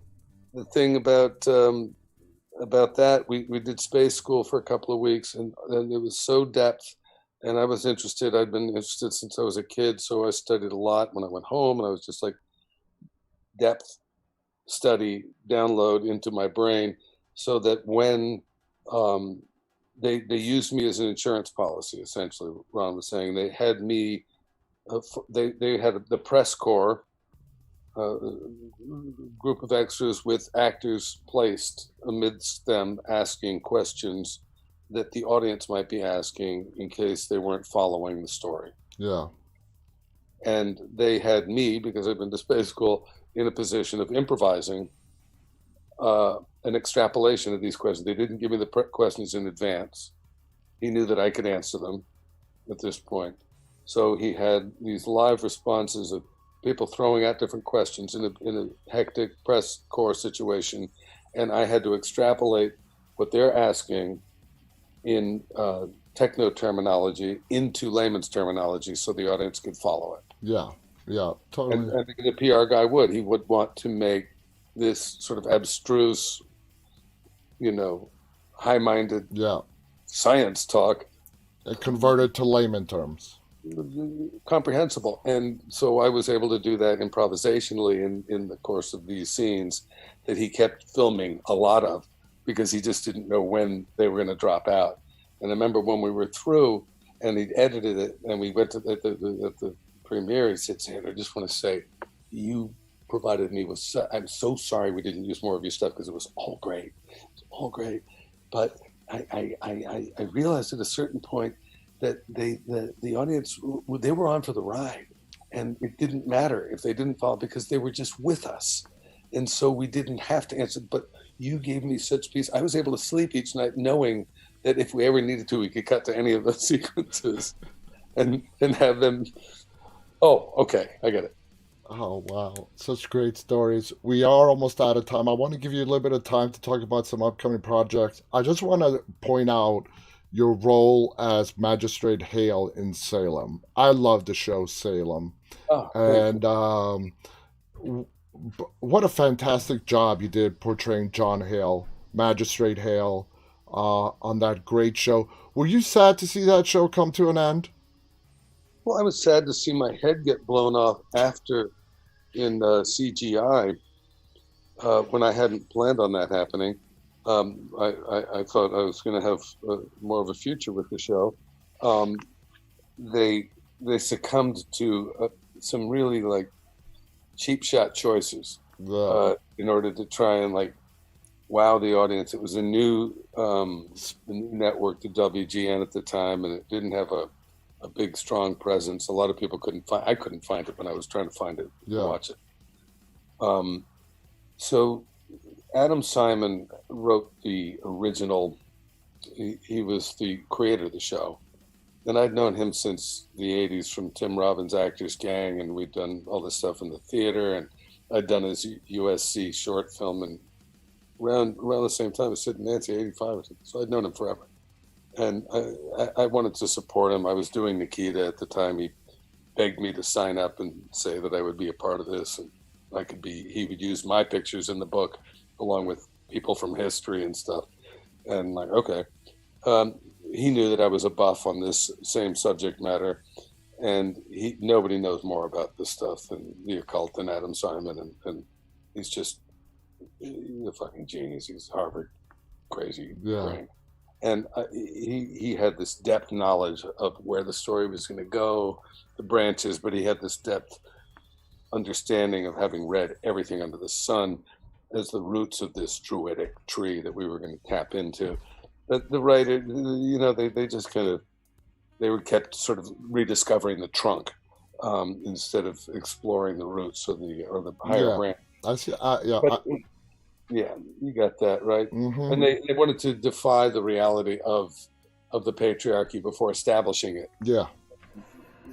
thing about that, we did space school for a couple of weeks, and it was so depth. And I was interested. I'd been interested since I was a kid, so I studied a lot when I went home, and I was just like depth study, download into my brain, so that when they used me as an insurance policy, essentially, Ron was saying, they had me, they had the press corps, group of extras with actors placed amidst them asking questions that the audience might be asking in case they weren't following the story. Yeah. And they had me, because I'd been to space school, in a position of improvising an extrapolation of these questions. They didn't give me the questions in advance. He knew that I could answer them at this point. So he had these live responses of people throwing out different questions in a hectic press corps situation. And I had to extrapolate what they're asking in techno terminology into layman's terminology so the audience could follow it. Yeah, totally. And the PR guy he would want to make this sort of abstruse, high-minded science talk and convert it to layman terms. Comprehensible. And so I was able to do that improvisationally in the course of these scenes that he kept filming a lot of, because he just didn't know when they were going to drop out. And I remember when we were through and he'd edited it and we went to the premiere, he said, "Xander, I just want to say, you provided me with, I'm so sorry we didn't use more of your stuff, because it was all great. It's all great. But I realized at a certain point that the audience, they were on for the ride, and it didn't matter if they didn't follow, because they were just with us. And so we didn't have to answer, but you gave me such peace. I was able to sleep each night knowing that if we ever needed to, we could cut to any of those sequences and have them, oh, okay, I get it." Oh, wow. Such great stories. We are almost out of time. I want to give you a little bit of time to talk about some upcoming projects. I just want to point out your role as Magistrate Hale in Salem. I love the show Salem. Oh, and what a fantastic job you did portraying John Hale, Magistrate Hale, on that great show. Were you sad to see that show come to an end? Well, I was sad to see my head get blown off after in CGI when I hadn't planned on that happening. I thought I was going to have more of a future with the show. They succumbed to some really like cheap shot choices in order to try and like wow the audience. It was a new network to WGN at the time, and it didn't have a big strong presence. A lot of people I couldn't find it when I was trying to find it to watch it. So Adam Simon wrote the original. He was the creator of the show, and I'd known him since the 80s from Tim Robbins' Actors Gang, and we'd done all this stuff in the theater, and I'd done his USC short film, and around the same time as Sid and Nancy, 85 or something. So I'd known him forever. And I wanted to support him. I was doing Nikita at the time. He begged me to sign up and say that I would be a part of this, and he would use my pictures in the book along with people from history and stuff. And like, okay. He knew that I was a buff on this same subject matter, and nobody knows more about this stuff than the occult than Adam Simon, and he's just a fucking genius. He's Harvard crazy brain. And he had this depth knowledge of where the story was going to go, the branches, but he had this depth understanding of having read everything under the sun as the roots of this druidic tree that we were going to tap into. But the writer, they just they were kept sort of rediscovering the trunk instead of exploring the roots or the higher branch. I see. Yeah, you got that right. Mm-hmm. And they wanted to defy the reality of the patriarchy before establishing it. Yeah.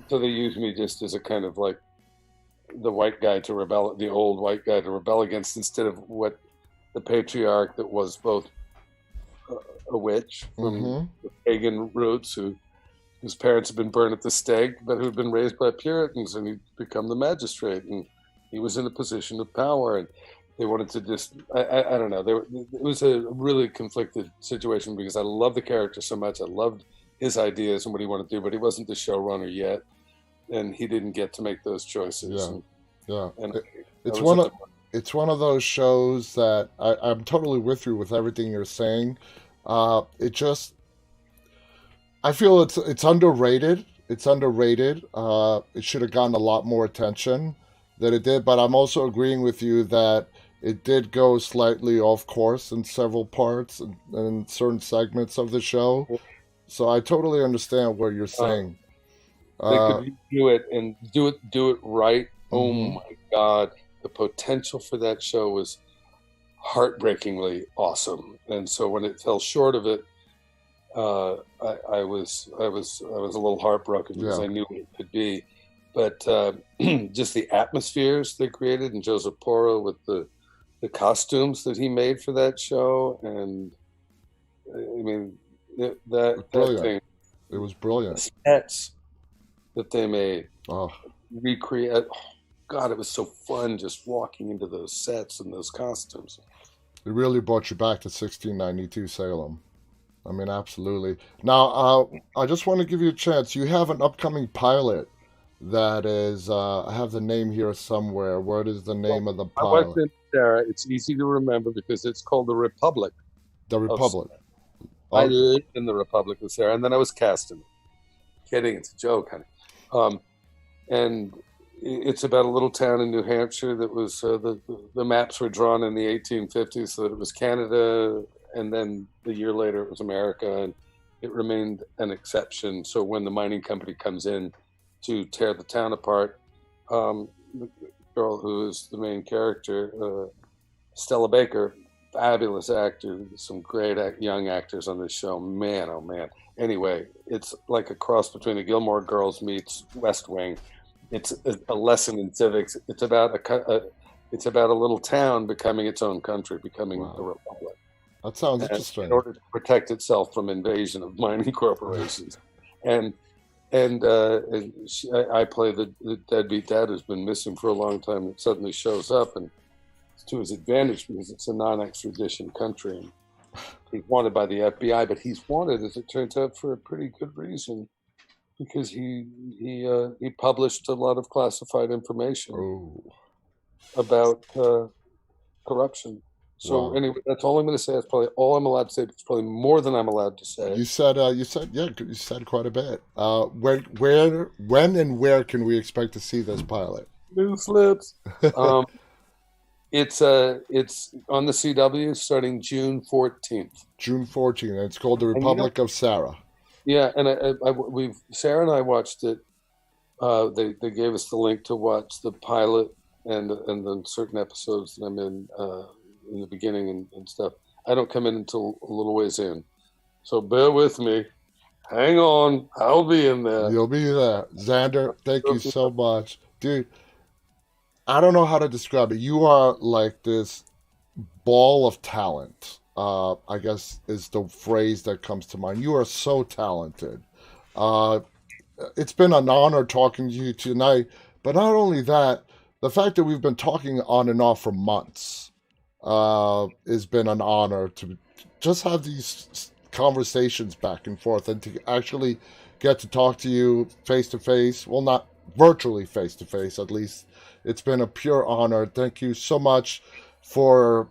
So they used me just as a kind of like the white guy to rebel, the old white guy to rebel against, instead of what the patriarch that was both a witch from the pagan roots whose parents had been burned at the stake, but who had been raised by Puritans, and he'd become the magistrate, and he was in a position of power, and they wanted to just, I don't know. It was a really conflicted situation because I loved the character so much. I loved his ideas and what he wanted to do, but he wasn't the showrunner yet, and he didn't get to make those choices. It's one of those shows that I'm totally with you with everything you're saying. I feel it's underrated. It's underrated. It should have gotten a lot more attention than it did, but I'm also agreeing with you that it did go slightly off course in several parts and certain segments of the show. So I totally understand what you're saying. They could do it and do it right. Oh my God. The potential for that show was heartbreakingly awesome. And so when it fell short of it, I was a little heartbroken because I knew what it could be. But just the atmospheres they created, and Joseph Porro with the costumes that he made for that show, and I mean that thing. It was brilliant. The sets that they made, recreate. Oh, God, it was so fun just walking into those sets and those costumes. It really brought you back to 1692 Salem. I mean, absolutely. Now, I just want to give you a chance. You have an upcoming pilot that is, I have the name here somewhere. What is the name of the pilot? I was in Sarah. It's easy to remember because it's called The Republic. The Republic. I lived in The Republic of Sarah, and then I was cast in it. Kidding, it's a joke, honey. And it's about a little town in New Hampshire that was, the maps were drawn in the 1850s so that it was Canada, and then a year later it was America, and it remained an exception. So when the mining company comes in to tear the town apart, the girl who is the main character, Stella Baker, fabulous actor, some great young actors on this show, man, oh man. Anyway, it's like a cross between the Gilmore Girls meets West Wing. It's a lesson in civics. It's about a little town becoming its own country, becoming the Republic. That sounds interesting. In order to protect itself from invasion of mining corporations, and I play the deadbeat dad who's been missing for a long time. It suddenly shows up, and it's to his advantage because it's a non-extradition country. And he's wanted by the FBI, but he's wanted, as it turns out, for a pretty good reason, because he published a lot of classified information about corruption. So Wow. anyway, that's all I'm going to say. That's probably all I'm allowed to say. It's probably more than I'm allowed to say. Yeah, you said quite a bit. When and where can we expect to see this pilot? New slips. It's on the CW starting June 14th. June 14th. It's called The And you know, Republic of Sarah. yeah, and we've Sarah and I watched it. They gave us the link to watch the pilot and then certain episodes that I'm in the beginning and stuff. I don't come in until a little ways in, so bear with me. Hang on, I'll be in there. You'll be there. Xander, thank you so much. Dude, I don't know how to describe it. You are like this ball of talent. I guess is the phrase that comes to mind. You are so talented. Uh, it's been an honor talking to you tonight, but not only that, the fact that we've been talking on and off for months has been an honor to just have these conversations back and forth and to actually get to talk to you face to face. Well, not virtually face to face, at least. It's been a pure honor. Thank you so much for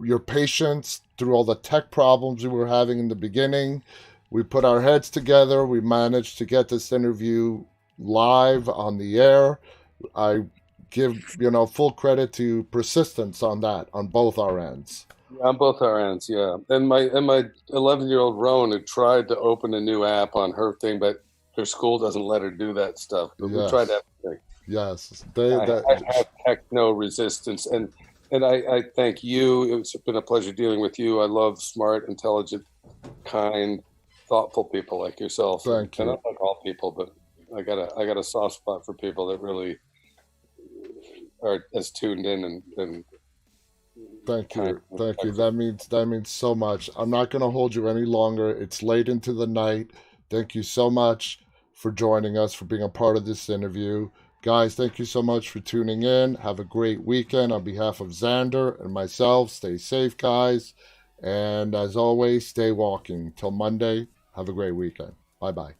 your patience through all the tech problems we were having in the beginning. We put our heads together. We managed to get this interview live on the air. I give full credit to persistence on that on both our ends. Yeah, on both our ends, yeah. And my 11-year-old Rowan, who tried to open a new app on her thing, but her school doesn't let her do that stuff. But Yes. we tried everything. Yes, I have techno resistance, and I thank you. It's been a pleasure dealing with you. I love smart, intelligent, kind, thoughtful people like yourself. Thank you. And I don't like all people, but I got a soft spot for people that really are as tuned in and Thank you. That means so much. I'm not going to hold you any longer. It's late into the night. Thank you so much for joining us, for being a part of this interview. Guys, thank you so much for tuning in. Have a great weekend. On behalf of Xander and myself, stay safe, guys. And as always, stay walking. Till Monday, have a great weekend. Bye-bye.